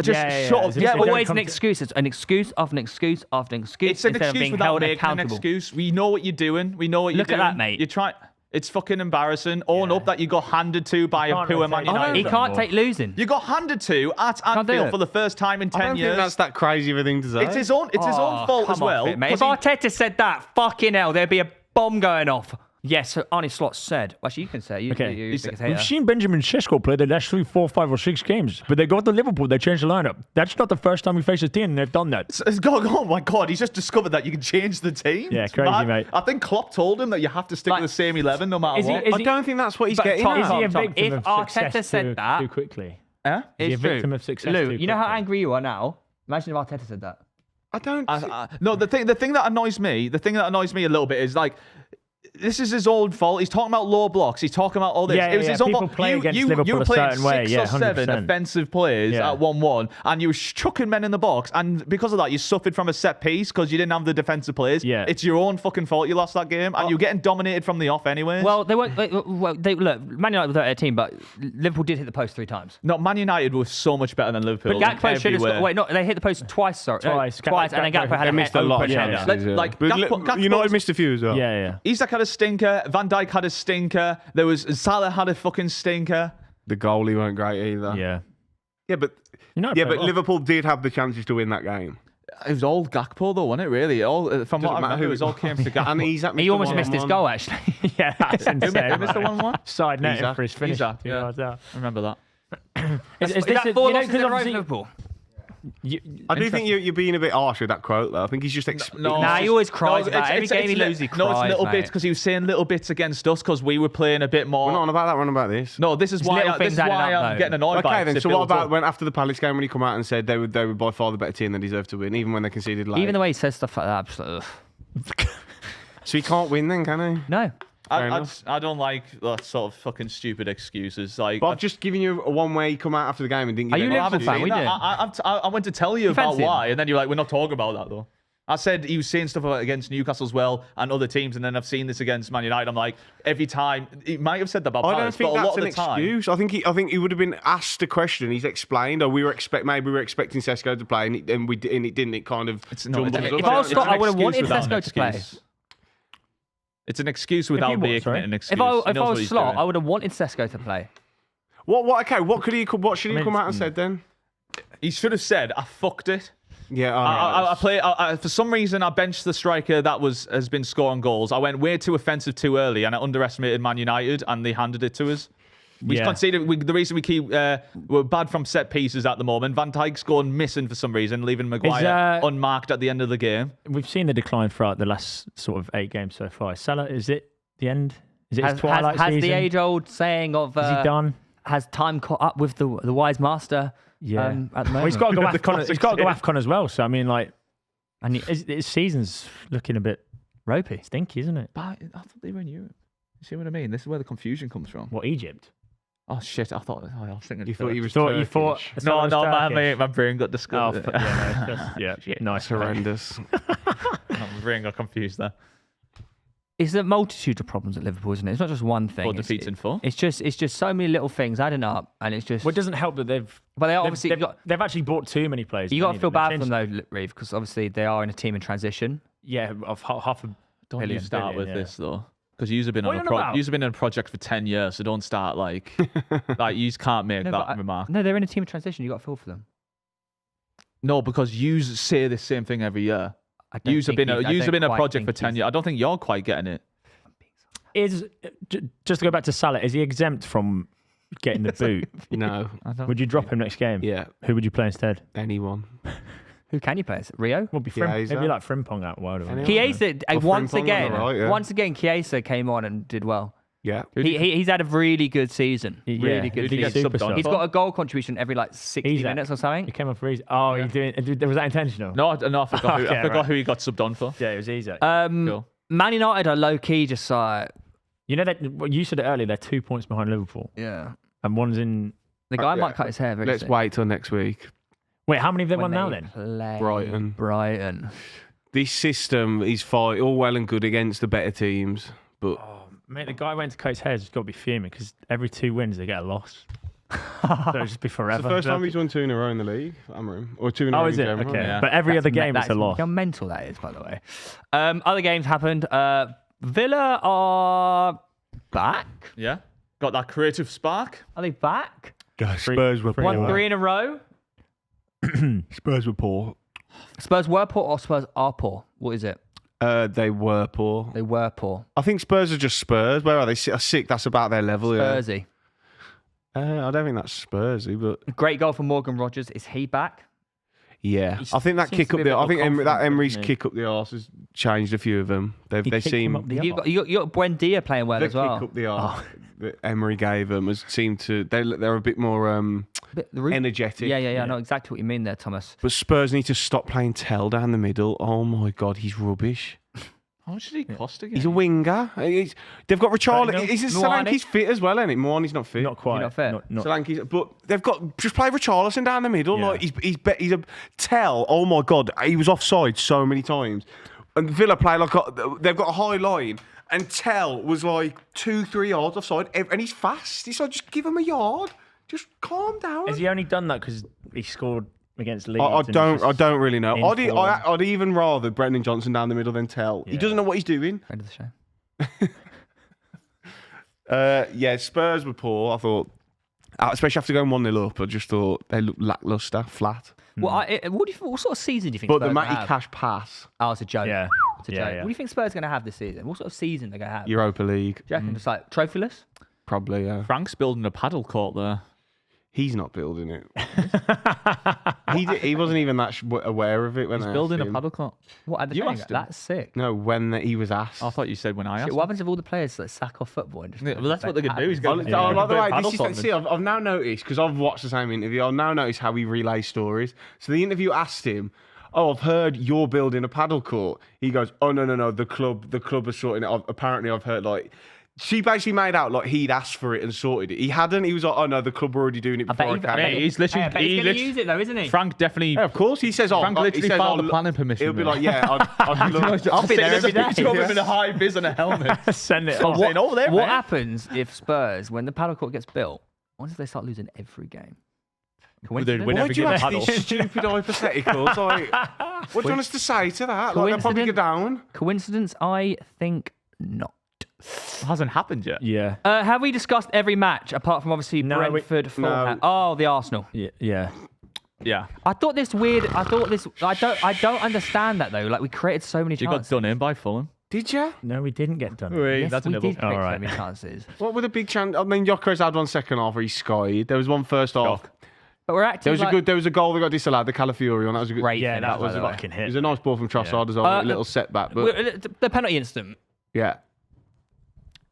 just Yeah, shut yeah. up. Is it- Yeah, is it but Always come an to- excuse. It's an excuse after an excuse after an excuse it's an instead of excuse being without held making an accountable. excuse. We know what you're doing. We know what Look you're at doing. that, mate. You try. It's fucking embarrassing. Own up that you got handed to by a can't poor rotate Man your United. He Don't can't more. take losing. You got handed to at do Anfield it. for the first time in I 10 don't years. think that's that crazy of a thing to say. It's his own fault Oh, as come well. off it, mate. If 'cause he- Arteta said that, fucking hell, there'd be a bomb going off. Yes, so Arnie Slot said. Well, actually, you can say it. Okay. You're a We've biggest hater. seen Benjamin Sesko play the last 3, 4, 5, or 6 games, but they got to Liverpool, they changed the lineup. That's not the first time we faced a team, and they've done that. Oh my God, he's just discovered that you can change the team. Yeah, It's crazy, mad. mate. I think Klopp told him that you have to stick Like, with the same 11 no matter what. I don't think that's what he's But getting Tom, at. Is he a Tom, victim if of Arteta success said too, that- too quickly? Huh? Is he a It's true. victim of success Lou, too you know how quickly? angry you are now? Imagine if Arteta said that. I don't. No, the thing that annoys me a little bit is like, this is his own fault. He's talking about low blocks. He's talking about all this. Yeah, it was yeah, his own people fault. play against you Liverpool were a playing certain way, 6 yeah, or 7 100%. offensive players Yeah. at 1-1, and you were chucking men in the box, and because of that, you suffered from a set piece because you didn't have the defensive players. Yeah. It's your own fucking fault you lost that game, and you're getting dominated from the off anyway. Well, they weren't. Look, Man United were 13, but Liverpool did hit the post 3 times. no, Man United was so much better than Liverpool. But Gakpo should have everywhere. scored. Wait, no, they hit the post twice. Sorry, Twice. twice, and then Gakpo- Gakpo had They a missed a lot of open header. chances. Like But Gakpo- United missed a few as well. Yeah, yeah. Isak had a stinker. Van Dijk had a stinker. There was Salah had a fucking stinker. The goalie weren't great either. Yeah. Yeah, but United played well. Liverpool did have the chances to win that game. It was all Gakpo though, wasn't it? Really, all from what I remember, it was all came to Gakpo. And Isak He almost missed his goal, actually. Yeah, that's insane. Who missed the 1-1? Side net Isak. for his finish. Isak, 2 yeah. yards out. I remember that. Is Is this that 4 losses because in a row for obviously Liverpool? I do think you're being a bit harsh with that quote, though. I think he's just. Nah, he always cries about it. Every game he loses, he No, it's cries, little mate. bits because he was saying little bits against us because we were playing a bit more. We're not on about that. We're on about this. No, this is why. little This things is added why up, I'm though. getting annoyed by Okay, it. then. 'cause So it what builds about up. when after the Palace game when he come out and said they were by far the better team that deserved to win, even when they conceded late? Even the way he says stuff like that, absolutely. So he can't win then, can he? No. Fair enough. I don't like that sort of fucking stupid excuses. Like, But I've just given you a one where he come out after the game and didn't. Are give you any Liverpool excuse. fan? We did. I went to tell you You about fancy him? why, and then you're like, we're not talking about that though. I said he was saying stuff about against Newcastle as well and other teams, and then I've seen this against Man United. I'm like, every time he might have said that about I don't Palace, think but a that's lot of an the time, excuse. I think he would have been asked a question. He's explained, or maybe we were expecting Sesko to play, and it didn't. It kind of. no, jumbled it's- us up. If I was it's Scott, an I would have excuse wanted without an Sesko to play. excuse. It's an excuse without what, being sorry? an excuse. If I He knows what was he's Slot, doing. I would have wanted Sesko to play. What should he come out and it's- said then? He should have said, "I fucked it." Yeah, For some reason, I benched the striker that has been scoring goals. I went way too offensive too early, and I underestimated Man United, and they handed it to us. We Yeah. conceded. The reason we keep we're bad from set pieces at the moment. Van Dijk's going missing for some reason, leaving Maguire unmarked at the end of the game. We've seen the decline throughout the last sort of 8 games so far. Salah, is it the end? Is it his twilight has season? the age-old saying of Is he done? has time caught up with the wise master? Yeah. At the moment. Well, he's got to go The AFCON. He's got to go classic AFCON as well. So I mean, like, And his season's looking a bit ropey. stinky, isn't it? But I thought they were in Europe. You see what I mean? This is where the confusion comes from. What, Egypt? Oh shit! I was thinking. you thought he was You thought Turkish. No, Turkish. my brain got Oh, disgusted. yeah, nice. horrendous. My brain got confused there. It's a multitude of problems at Liverpool, isn't it? It's not just one thing. 4 It's- defeats in 4. It's just so many little things adding up, and it's just. Well, it doesn't help that they've. But they obviously they've actually bought too many players. you got to feel bad for them They've though, Reeve, because obviously they are in a team in transition. Yeah, of half a. Don't billion, you start billion, with yeah. this though, because you've been What on are you on about? you've been in a project for 10 years, so don't start like you just can't make No, that but remark. no, they're in a team in transition. You got to feel for them. No, because you say the same thing every year. I don't You've think been I a don't quite project for think 10 he's- years. I don't think you're quite getting it. Just to go back to Salah, is he exempt from getting the boot? No. Would you drop him next game? Yeah. Who would you play instead? Anyone. Who can you play? Is it Rio? Would be Chiesa. maybe like Frimpong out wide. Anyone? Chiesa, Or once Frimpong on the again, right, yeah. once again, Chiesa came on and did well. Yeah. He's had a really good season. Really good Who'd he get season. subbed on He's for? got a goal contribution every like 60 He's minutes or something. He came off for easy. Oh, he doing? Was that intentional? No, I forgot. Okay, I forgot right. who he got subbed on for. Yeah, it was easy. Cool. Man United are low key, just like You know that you said it earlier. They're 2 points behind Liverpool, yeah. and one's in. The guy yeah. might cut his hair very Let's soon. wait till next week. Wait, how many have they When won now they then? play Brighton. Brighton. This system is fine, all well and good against the better teams, but Mate, the guy who went to Coates Heads has got to be fuming because every 2 wins they get a loss. So it'll just be forever. it's the first time he's won 2 in a row in the league. Or 2 in a row. Oh, is in it? general. Okay. Yeah. But every other game That's it's a loss. How mental that is, by the way. Other games happened. Villa are back. Yeah, got that creative spark. Are they back? Spurs were Three in a Won row. 3 in a row. Spurs were poor. Spurs were poor or Spurs are poor? What is it? They were poor. They were poor. I think Spurs are just Spurs. Where are they? Sick. That's about their level. Spursy. Yeah. I don't think that's Spursy, but Great goal for Morgan Rogers. Is he back? yeah, He's- I think that seems kick to up be a the. bit I think more that confident, Emery's doesn't he? kick up the arse has changed a few of them. They He kicked him seem. up the You arse. got Buendia playing well The as well. kick up the arse that Emery gave them has seemed to. They're a bit more The root- energetic. Yeah. I know exactly what you mean there, Thomas. But Spurs need to stop playing Tell down the middle. Oh my God, he's rubbish. How much did he cost again? He's a winger. They've got Richarlison. Right, no. Is Muani? Solanke's fit as well, isn't it? Muani's not fit. Not quite. not fair. Not, Solanke's, but they've got just play Richarlison down the middle. Yeah. Like he's a Tell. Oh my God, he was offside so many times. And Villa play like they've got a high line, and Tell was like 2-3 yards offside, and he's fast. He's like, just give him a yard. Just calm down. Has he only done that because he scored against Leeds? I and don't he's I don't really know. in form? I'd even rather Brendan Johnson down the middle than Tell. He Yeah. doesn't know what he's doing. End of the show. Yeah, Spurs were poor. I thought, especially after going 1-0 up, I just thought they looked lacklustre, flat. What sort of season do you think But Spurs the gonna Matty have? Cash pass, Oh, it's a joke. Yeah. It's a Yeah, joke. yeah. What do you think Spurs are going to have this season? What sort of season they're going to have? Europa League, Do you reckon just like trophyless? probably. Yeah, Frank's building a paddle court there. he's not building it. He wasn't even that aware of it when He's I building asked a him. paddle court. What at the You training? asked him? That's sick. No, when he was asked. I thought you said when I asked. Shit, what happens if all the players like sack off football and just? Yeah, well, that's what they're gonna do. He's I, gonna I like the way paddle this is. tournament. See, I've now noticed because I've watched the same interview. I've now noticed how he relays stories. So the interview asked him, "Oh, I've heard you're building a paddle court." He goes, "Oh no, the club is sorting it. Apparently, I've heard like." She basically made out like he'd asked for it and sorted it. He hadn't. He was like, "Oh no, the club were already doing it before I came." Hey, he's literally. But he's going to use it though, isn't he? Frank definitely. Yeah, of course. He says, "Oh, Frank he literally says, filed oh, a planning permission. He'll be there. like, "Yeah, I'd love." I'll be there every day. Picture of him in a high vis and a helmet. Send it. But off. saying, "Oh, there, what mate." happens if Spurs, when the paddle court gets built, what if they start losing every game? Coincidence? We're Why never do you getting ask paddle. these stupid hypotheticals? Like, what do you want us to say to that? Like, they'll probably go down. Coincidence? I think not. Hasn't happened yet. Yeah. Have we discussed every match apart from obviously No, Brentford, Fulham? no. Oh, the Arsenal. Yeah. Yeah. I thought this weird. I don't understand that though. Like we created so many You got chances. done in by Fulham. Did you? No, we didn't get done. Yes, That's a we nibble. did create All so right. many chances. What were the big chance? I mean, Yokeres had one second half where he skied. There was one first half. Shock. But we're acting There was like, a good. There was a goal that got disallowed. The Calafiori one. That was a good. great. Yeah, finish, that by was the a way. fucking It hit. was a nice ball from Trossard as well. A little setback, but The penalty incident. yeah.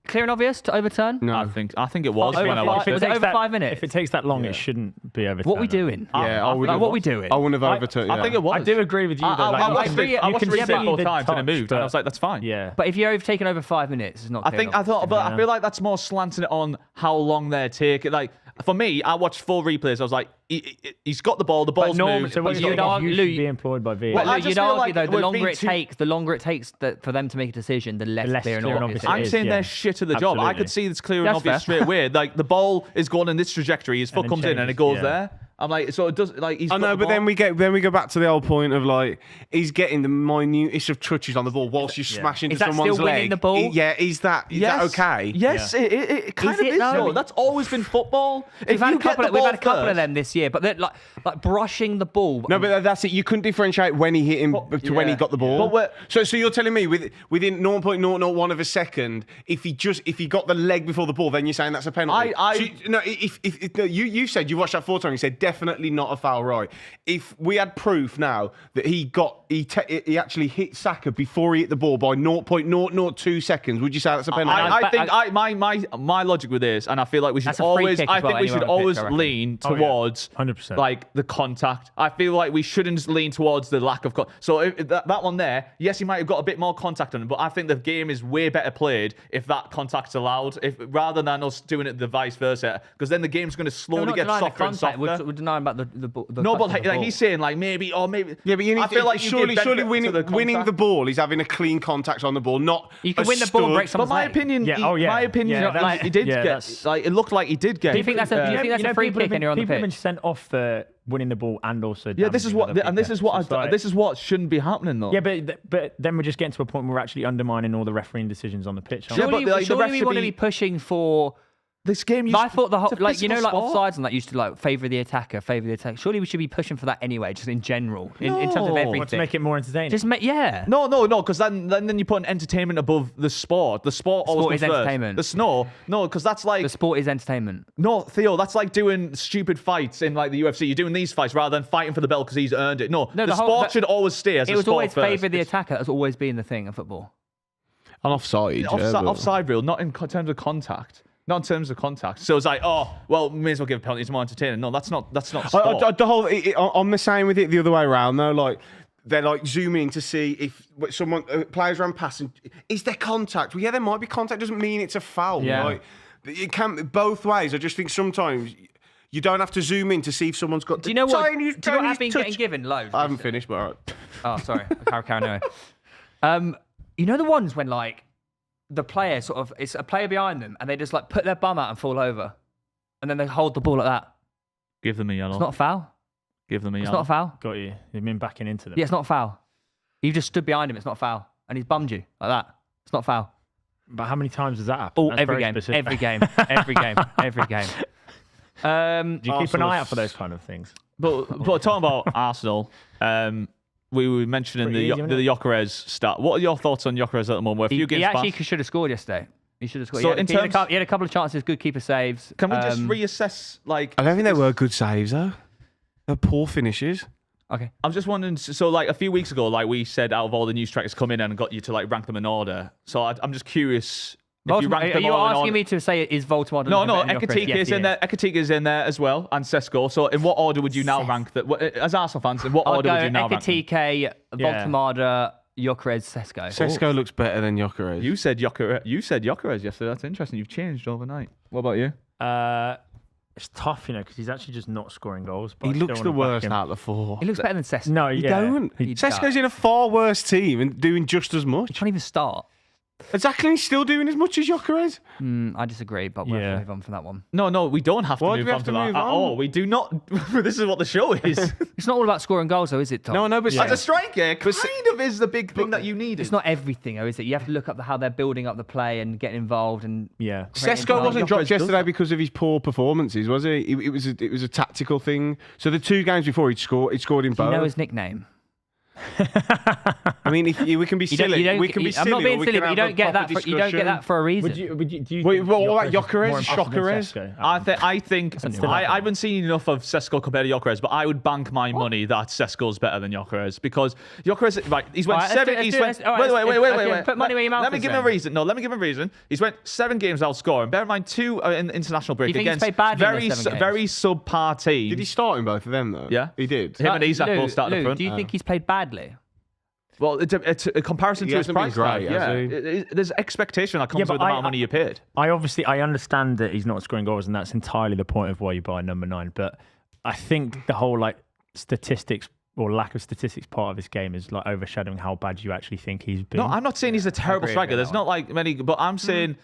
Clear and obvious to overturn. No. I think it was Over when I five- watched was it. it over 5 minutes? If it takes that long, it shouldn't be overturned. What we doing? Yeah, I would. Like, what we doing? I wouldn't have overturned. I think it was. I do agree with you. Though. I watched agree- it. I you watched can it see 3 or 4 the times and it touch, moved, and I but- was like, "That's fine." Yeah. But if you're taking over 5 minutes, it's not. I clear think I enough. thought, but I Yeah. feel like that's more slanting it on how long they're taking. Like for me, I watched 4 replays. I was like, he's got the ball. The ball's norm- moved. So what But you'd you'd argue- argue should be employed by VAR. Well, I Look, just you'd feel argue like though, the we're longer being it too- takes, for them to make a decision, the less less clear and clear and obvious. obvious it it I'm is. is, saying yeah. they're shit at the job. I Absolutely. could see it's clear and That's obvious fair. straight away. Like the ball is going in this trajectory. His foot then comes in and it changes, goes yeah. there. I'm like, so it does. Like he's. I know, but then we go back to the old point of like he's getting the minutest of touches on the ball whilst you smash into Is that someone's still winning leg. the ball? Is that okay? Yes, it kind Is of it is. though? Though. That's always been football. We've If had you a couple. get the We've ball had a couple of first- them this year, but they're like brushing the ball. No, but that's it. You couldn't differentiate when he hit him to when he yeah. got the ball. But so you're telling me within 0.001 of a second, if he got the leg before the ball, then you're saying that's a penalty. You said you watched that 4 times. You said definitely not a foul, right? If we had proof now that he actually hit Saka before he hit the ball by 0.002 seconds, would you say that's a penalty? I think my logic with this, and I feel like we should That's a free always, kick I as well, think we should anywhere on the always pitch, I reckon. lean Oh, yeah. towards 100%. like the contact. I feel like we shouldn't lean towards the lack of. So if that one there, yes, he might have got a bit more contact on him, but I think the game is way better played if that contact's allowed, rather than us doing it the vice versa, because then the game's going to slowly get softer and softer. We're denying about the No, but touch of the like ball. he's saying, like maybe. Yeah, but you need I feel to, like you surely give benefit winning to the winning contact. the ball is having a clean contact on the ball, not You can a win the ball and stud. break But someone's my leg. opinion, Yeah, oh, yeah. my opinion, Yeah, that's- he did yeah, get. that's- Like it looked like he did get. Do you think that's a- do you think that's a free people kick have been- and you're on the people have been pitch? sent off for winning the ball and also. Yeah, this is what, damaging other and this people. is what, It's like- this is what shouldn't be happening though. Yeah, but then we're just getting to a point where we're actually undermining all the refereeing decisions on the pitch. aren't Yeah, we? but Surely, like, the surely ref we should want to be- be pushing for This game, But I thought the whole, it's a like, you know, physical like sport. offsides and that used to like favour the attacker. Surely we should be pushing for that anyway, just in general, in terms of No. everything. Want to make it more entertaining. Just yeah. No, because then you put an entertainment above the sport. The sport always Sport is comes first. entertainment. No, because that's like The sport is entertainment. no, Theo. That's like doing stupid fights in like the UFC. You're doing these fights rather than fighting for the belt because he's earned it. No, the sport should always stay as It a was sport always first. favour the attacker. That's always been the thing in football. And offside. Offside rule, not in terms of contact. Not in terms of contact. So it's like, oh, well, may as well give a penalty. It's more entertaining. No, that's not sport. I'm the same with it the other way around though. Like they're like zooming in to see if someone players run passing. Is there contact? Well, yeah, there might be contact. Doesn't mean it's a foul. Yeah. Like, it can both ways. I just think sometimes you don't have to zoom in to see if someone's got. Do you know what? tiny- Do you know what tiny I've been touch. getting given loads? I haven't finished, but all right. Oh, sorry. Carry on. You know the ones when like the player sort of it's a player behind them and they just like put their bum out and fall over, and then they hold the ball like that. Give them a yellow. It's not a foul. Give them a It's yellow. not a foul. Got you. You've been backing into them. Yeah, it's not a foul. You've just stood behind him. It's not a foul, and he's bummed you like that. It's not a foul. But how many times does that happen? Oh, That's every very game, specific. every game, every game, every game. Do you keep an Arsenal- eye out for those kind of things? But talking about Arsenal, we were mentioning Pretty easy, the wasn't it? Gyökeres start. What are your thoughts on Gyökeres at the moment? We're a few He games actually past. should have scored yesterday. He should have scored. So he, had, in he had a terms- cou- he had a couple of chances, good keeper saves. Can we just reassess? Like, I don't think they were good saves though. They're poor finishes. Okay. I'm just wondering. So, like a few weeks ago, like we said, out of all the new strikers come in and got you to like rank them in order. So I'm just curious. If you rank Are them you all in asking order- me to say is Voldemort? No, better than Gyökeres? Ekatike Yes, is he in there. Ekatike is in there as well, and Sesko. So, in what order would you now rank that? As Arsenal fans, in what I'll order go would you now rank them? Ekatike, Voldemort, Gyökeres, Sesko. Sesko looks better than Gyökeres. You said Gyökeres. You said Gyökeres yesterday. That's interesting. You've changed overnight. What about you? It's tough, you know, because he's actually just not scoring goals. But He I still looks wanna the back worst him. out of the four. He looks better than Sesko. No, You yeah. don't. He Sesko's does. in a far worse team and doing just as He much. can't even start. Exactly, he's still doing as much as Gyökeres. I disagree, but we'll Yeah. move on from that one. No, we don't have to Why do move we on have to to that move at on? all. We do not. This is what the show is. It's not all about scoring goals, though, is it, Tom? No, but As a striker, kind of is the big thing that you need. It's not everything, though, is it? You have to look up how they're building up the play and getting involved. And Yeah. Sesko wasn't Gyökeres dropped does yesterday that. because of his poor performances, was he? It was a tactical thing. So the two games before he'd scored in do both. you know his nickname? I mean, if we can be silly. We can be silly. I'm not being or we silly, can but you have a don't get that. proper You don't get that for a reason. Do you Wait, think what about Gyökeres is Gyökeres? more impressive than Gyökeres? Sesko? I think new I one. haven't seen enough of Sesko compared to Gyökeres, but I would bank my money that Sesko's better than Gyökeres because Gyökeres, right? He's went All right, let's seven. do it, He's let's went. do it. All right, Wait. okay, put money where your mouth Let me is give him a then. reason. No, let me give him a reason. He's went 7 games without scoring. Bear in mind 2 in international break Do you think he's against played badly in very those 7 games? very subpar teams. Did he start in both of them though? Yeah. he did. Him and Isak Lou, both started Lou, up front. do you think he's played badly? Well, it's a comparison He to his hasn't been price tag. great, Yeah, has he? there's expectation that comes Yeah, but with the amount of money you paid. I understand that he's not scoring goals, and that's entirely the point of why you buy number 9. But I think the whole like statistics or lack of statistics part of this game is like overshadowing how bad you actually think he's been. No, I'm not saying he's a terrible agree striker. with There's that not like many, but I'm saying,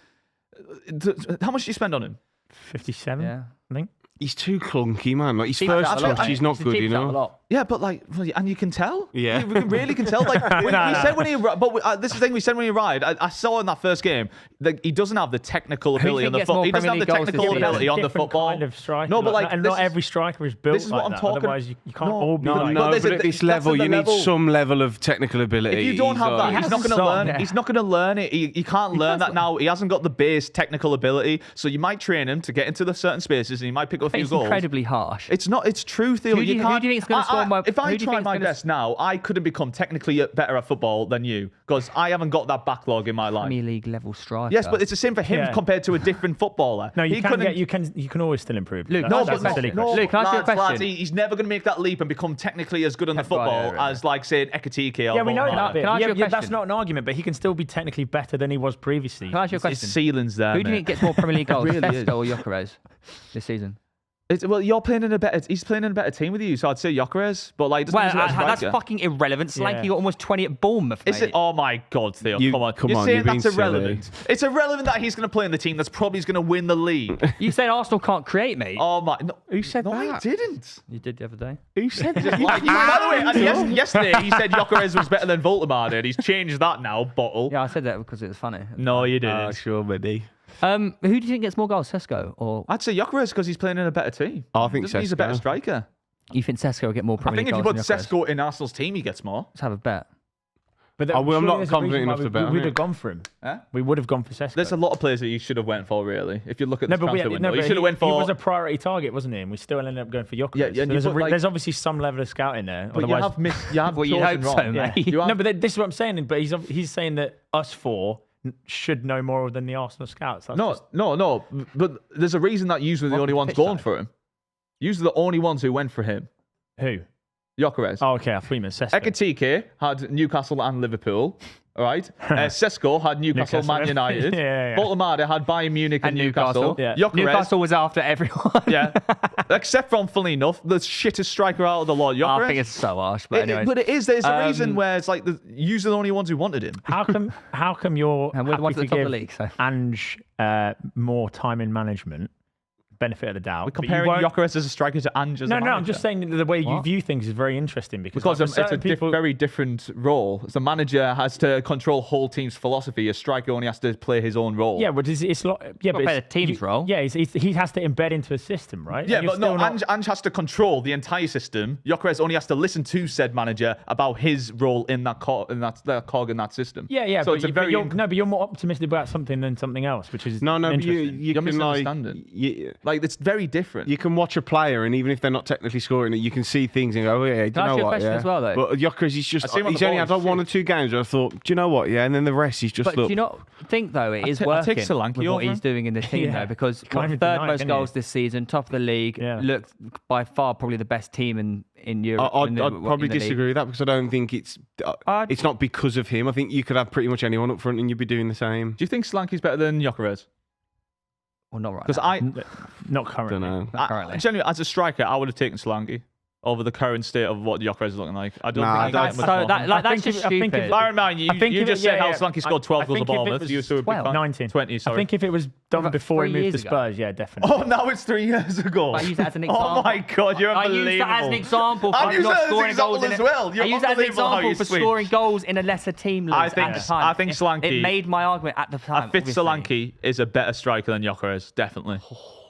how much do you spend on him? 57, Yeah. I think. He's too clunky, man. Like his Cheap first shot a lot. touch, he's not It's a good, cheap you shot a know. lot. Yeah, but like, and you can tell. Yeah. we really can tell. Like we said when he, but this is the thing we said when he arrived. I saw in that first game that he doesn't have the technical Who do you ability on think the gets football. more He doesn't have Premier the League goals this technical season? ability on the Different football. kind of striker. No, but like and this not is- every striker is built this is what like I'm that. talking- Otherwise, you can't No, all be No, like no, there's but a- at this that's level, at the you need level- some level of technical ability. If you don't have that, He he's not has going to some, learn. yeah. He's not going to learn it. He can't learn that now. He hasn't got the base technical ability. So you might train him to get into the certain spaces, and he might pick up a few It's goals. incredibly harsh. It's not. It's true, Theo. Who do you can't, think is gonna score more- If who I do you tried think my is gonna- best now, I couldn't become technically better at football than you because I haven't got that backlog in my life. Premier League level striker. Yes, but it's the same for him Yeah. compared to a different footballer. No, He you can couldn't- get you can always still improve. Luke, That's- no, that's but a silly no, question. Luke, can I ask you a lads, question? he's never going to make that leap and become technically as good on the Right, yeah, football right. as, like, say, Ekatike or Yeah, we know Bowden. that bit. Can I ask Yeah, you a yeah, that's question? not an argument, but he can still be technically better than he was previously. Can I ask you a His question? ceiling's there. Who do you mate. think gets more Premier League goals, really Sesko or Gyökeres this season? Well, you're playing in a better. He's playing in a better team with you, so I'd say Gyökeres. But like, doesn't Well, use it as a that's striker. fucking irrelevant. Slanky Yeah. got almost 20 at Bournemouth, Is mate. it? Oh my God, Theo! You- come on, come you're on, saying you're being that's silly. irrelevant. It's irrelevant that he's going to play in the team that's probably going to win the league. You said Arsenal can't create, mate. Oh my! No, Who said no, that? I didn't. You did the other day. Who said By that? the way, and yesterday he said Gyökeres was better than Voldemort did. He's changed that now, bottle. Yeah, I said that because it was funny. No, you didn't. Sure, buddy. Who do you think gets more goals, Sesko or? I'd say Gyökeres because he's playing in a better team. I think He's a better Sesko. striker. You think Sesko will get more I Premier think League if you goals put than Gyökeres? Sesko in Arsenal's team, he gets more. Let's have a bet. But I'm surely not there's a confident reason why enough to bet we on would it. have gone for him. Huh? We would have gone for Sesko. There's a lot of players that you should have went for, really. If you look at the transfer window, you but should have went he for. was a priority target, wasn't he? And we still ended up going for Gyökeres. Yeah, yeah, and you So put, like- there's obviously some level of scouting there. But you Otherwise, have missed. You have Well, you chosen hope wrong. so, yeah. mate. You have- No, but this is what I'm saying. But he's saying that us four should know more than the Arsenal scouts. That's No, just- no. But there's a reason that you were the only ones going for him. You were the only ones who went for him. Who? Gyökeres. Oh, okay. I thought you meant Sesko. Ekitike had Newcastle and Liverpool. All right. Sesko had Newcastle, Man United. Yeah. Boltemade had Bayern Munich and Newcastle. Yeah. Gyökeres, Newcastle was after everyone. yeah. Except from, funnily enough, the shittest striker out of the lot, Gyökeres. I think it's so harsh, but anyway. But it is. There's a reason where it's like you are the only ones who wanted him. How come you're And we're the ones happy at the top to of the give league, so. Ange more time in management, benefit of the doubt? We're but you comparing won't- Gyökeres as a striker to Ange as a No, manager. I'm just saying that the way you What? view things is very interesting because Because like, it's a certain people, very different role. The manager has to control whole team's philosophy. A striker only has to play his own role. yeah, but it's like yeah, but play it's- the team's role. Yeah, he has to embed into a system, right? Yeah, And you're but no, still not- Ange has to control the entire system. Gyökeres only has to listen to said manager about his role in that cog in that system. Yeah. So but it's a you- very but you're more optimistic about something than something else, which is No, but interesting. you You're can like misunderstanding. you it's very different. can watch a player, and even if they're not technically scoring it, you can see things and go, oh, yeah, do Can I you ask know you a what? question Yeah. as well, though? But Gyökeres, he's I see him on he's the only ball, had like he's one or two games where I thought, do you know what? Yeah, and then the rest, he's just But do looked. you not think, though, it is I'll take working Solanke with what over he's him. doing in the team, Yeah. though, because Can't even third deny it, most can you? goals this season, top of the league, Yeah. looked by far probably the best team in Europe. I'd in the probably league. disagree with that because I don't think it's not because of him. I think you could have pretty much anyone up front and you'd be doing the same. Do you think Solanke's better than Gyökeres? Well, not right Because now. Not currently. Don't know. Not currently. Genuinely, as a striker, I would have taken Solanke over the current state of what Gyökeres is looking like. I don't Nah, think that's much so more. that, like, I that's think just if- I think if- stupid. Bear in mind, I think you if just it- said yeah, how yeah. Solanke scored 12 goals at think if it Bournemouth. was You were 12, 19. 20, sorry. I think if it was done About before he 3 moved to years ago. Spurs, yeah, definitely. Oh, now it's 3 years ago. I use that as an Oh example. my God, you're I unbelievable. use that as an example I've for used not that as an scoring example goals in as it. well. You're I use that as an unbelievable how example you for switch. scoring goals in a lesser team. I Lewis, think- at the time. I think Solanke- It made my argument at the time. I think obviously. Solanke is a better striker than Gyökeres, definitely.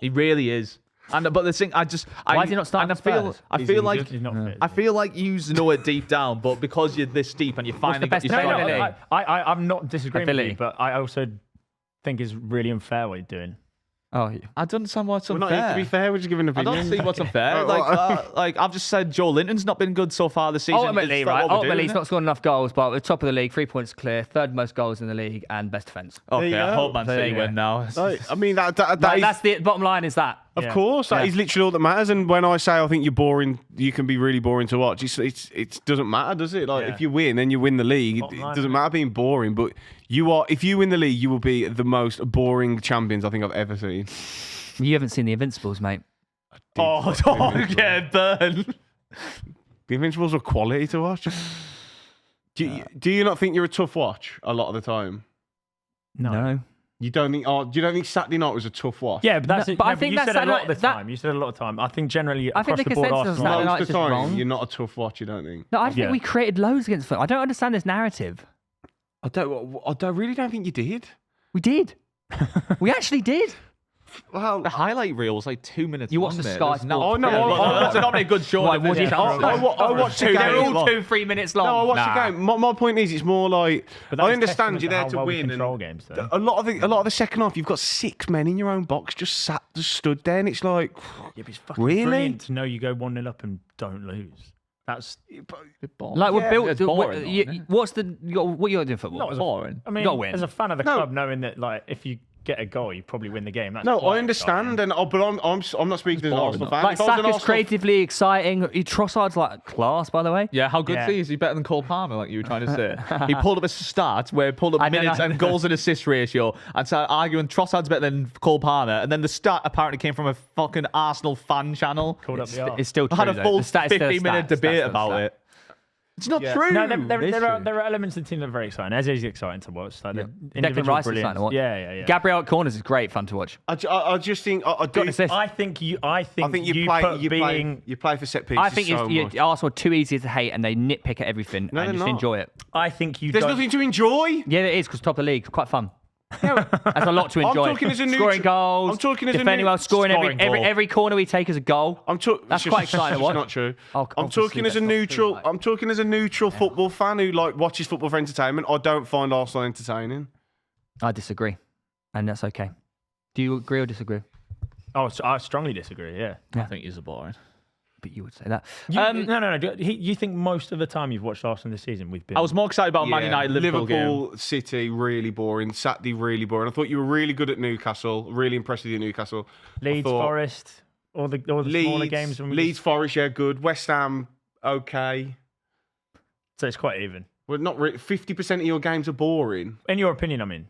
He really is. And but the thing, Why is he not starting and for Spurs? I feel like He's not fit. I feel like you know it deep down, but because you're this deep and you finally got best your player in the striker. league? I'm not disagreeing with Ability. you, but I also think it's really unfair what you're doing. Oh, I don't understand what's We're unfair. not here to be fair. We're just giving an I opinion. don't see what's unfair. Oh, Like I've just said, Joe Linton's not been good so far this season. ultimately, Is that right? what we're Ultimately, doing, he's isn't not scoring enough goals, but at the top of the league, 3 points clear, third most goals in the league, and best defence. it? Okay, There you I go. hope Man There City you go. win now. I mean, that is, That's the bottom line. Is that of Yeah. course, that is literally all that matters. And when I say I think you're boring, you can be really boring to watch. It doesn't matter, does it? Like Yeah. if you win, then you win the league. It Bottom line, doesn't isn't matter being boring, but you are. If you win the league, you will be the most boring champions I think I've ever seen. you haven't seen the Invincibles, mate? Oh, yeah, burn. The Invincibles are quality to watch. Do you not think you're a tough watch a lot of the time? No. You don't think? Oh, do you don't think Saturday night was a tough watch? Yeah, but that's No, it. but I No, think you that's said a lot of the that- time. You said a lot of time. I think generally I think across the the board, consensus Arsenal. Saturday Most night's of the just time, wrong. you're not a tough watch. You don't think? No, I think Yeah. we created loads against Fulham. I don't understand this narrative. I really don't think you did. We did. We actually did. Well, The highlight reel was like 2 minutes. You watched long, the mate. Sky There's Sports. Oh, no, that's not a good show. Why would you? I watched the They're game. all 2-3 minutes long. No, I watched Nah. the game. My point is, it's more like But that I is understand testament you're there how to well we win. control And games, though. a lot of the second half, you've got 6 men in your own box, just stood there, and it's like, Yeah, but it's fucking Really? brilliant to know you go 1-0 up and don't lose. That's Like we're built. it's boring, isn't it? What's the? What you're doing football? not as a, boring. I mean, gotta win. as a fan of the No. club, knowing that like if you get a goal, you probably win the game. That's no, quite I understand, exciting. but I'm not speaking as an boring, Arsenal though. fan. Like If I was an Saka's Arsenal creatively exciting. Trossard's like class, by the way. Yeah, how good Yeah. is he better than Cole Palmer, like you were trying to say? He pulled up a stat where he pulled up I know, minutes I and know. goals and assist ratio and started arguing Trossard's better than Cole Palmer. And then the stat apparently came from a fucking Arsenal fan channel. Called up the arse. It's still true. I had a though. full The stat is still a 15-minute stat. debate Stat's still a about stat. it. It's not Yeah. true. No, It is there are true. elements of the team that are very exciting. Eze is exciting to watch. Like Yeah. the Declan individual Rice is brilliance. exciting to watch. Yeah. Gabriel at corners is great fun to watch. I just think I do. Got an assist. I think you I think you play put you being. play for set pieces. I think so it's much. Arsenal are too easy to hate and they nitpick at everything No, and they're just not. enjoy it. I think you. There's don't, nothing to enjoy. Yeah, it is because top of the league, quite fun. That's a lot to enjoy. I'm talking as a scoring goals. I'm talking as a defending well, scoring scoring every corner we take is a goal. That's quite exciting to watch. Not true. Oh, I'm talking as a neutral. I'm talking as a neutral football fan who like watches football for entertainment. I don't find Arsenal entertaining. I disagree, and that's okay. Do you agree or disagree? Oh, so I strongly disagree. Yeah. I think he's a boring. But you would say that. No. You think most of the time you've watched Arsenal this season, we've been. I was more excited about Man United Liverpool game. City, really boring. Saturday, really boring. I thought you were really good at Newcastle. Really impressed with you, Newcastle. Leeds, Forest, all the smaller games. Leeds, Forest, yeah, good. West Ham, okay. So it's quite even. Well, not really. 50% of your games are boring. In your opinion, I mean.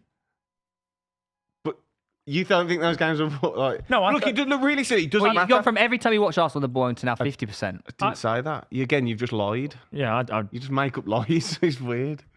You don't think those games are like? No, look, it doesn't look really silly. It doesn't You've matter. gone from every time you watch Arsenal, the boring to now 50%. I didn't say that. You've just lied. Yeah, You just make up lies. It's weird.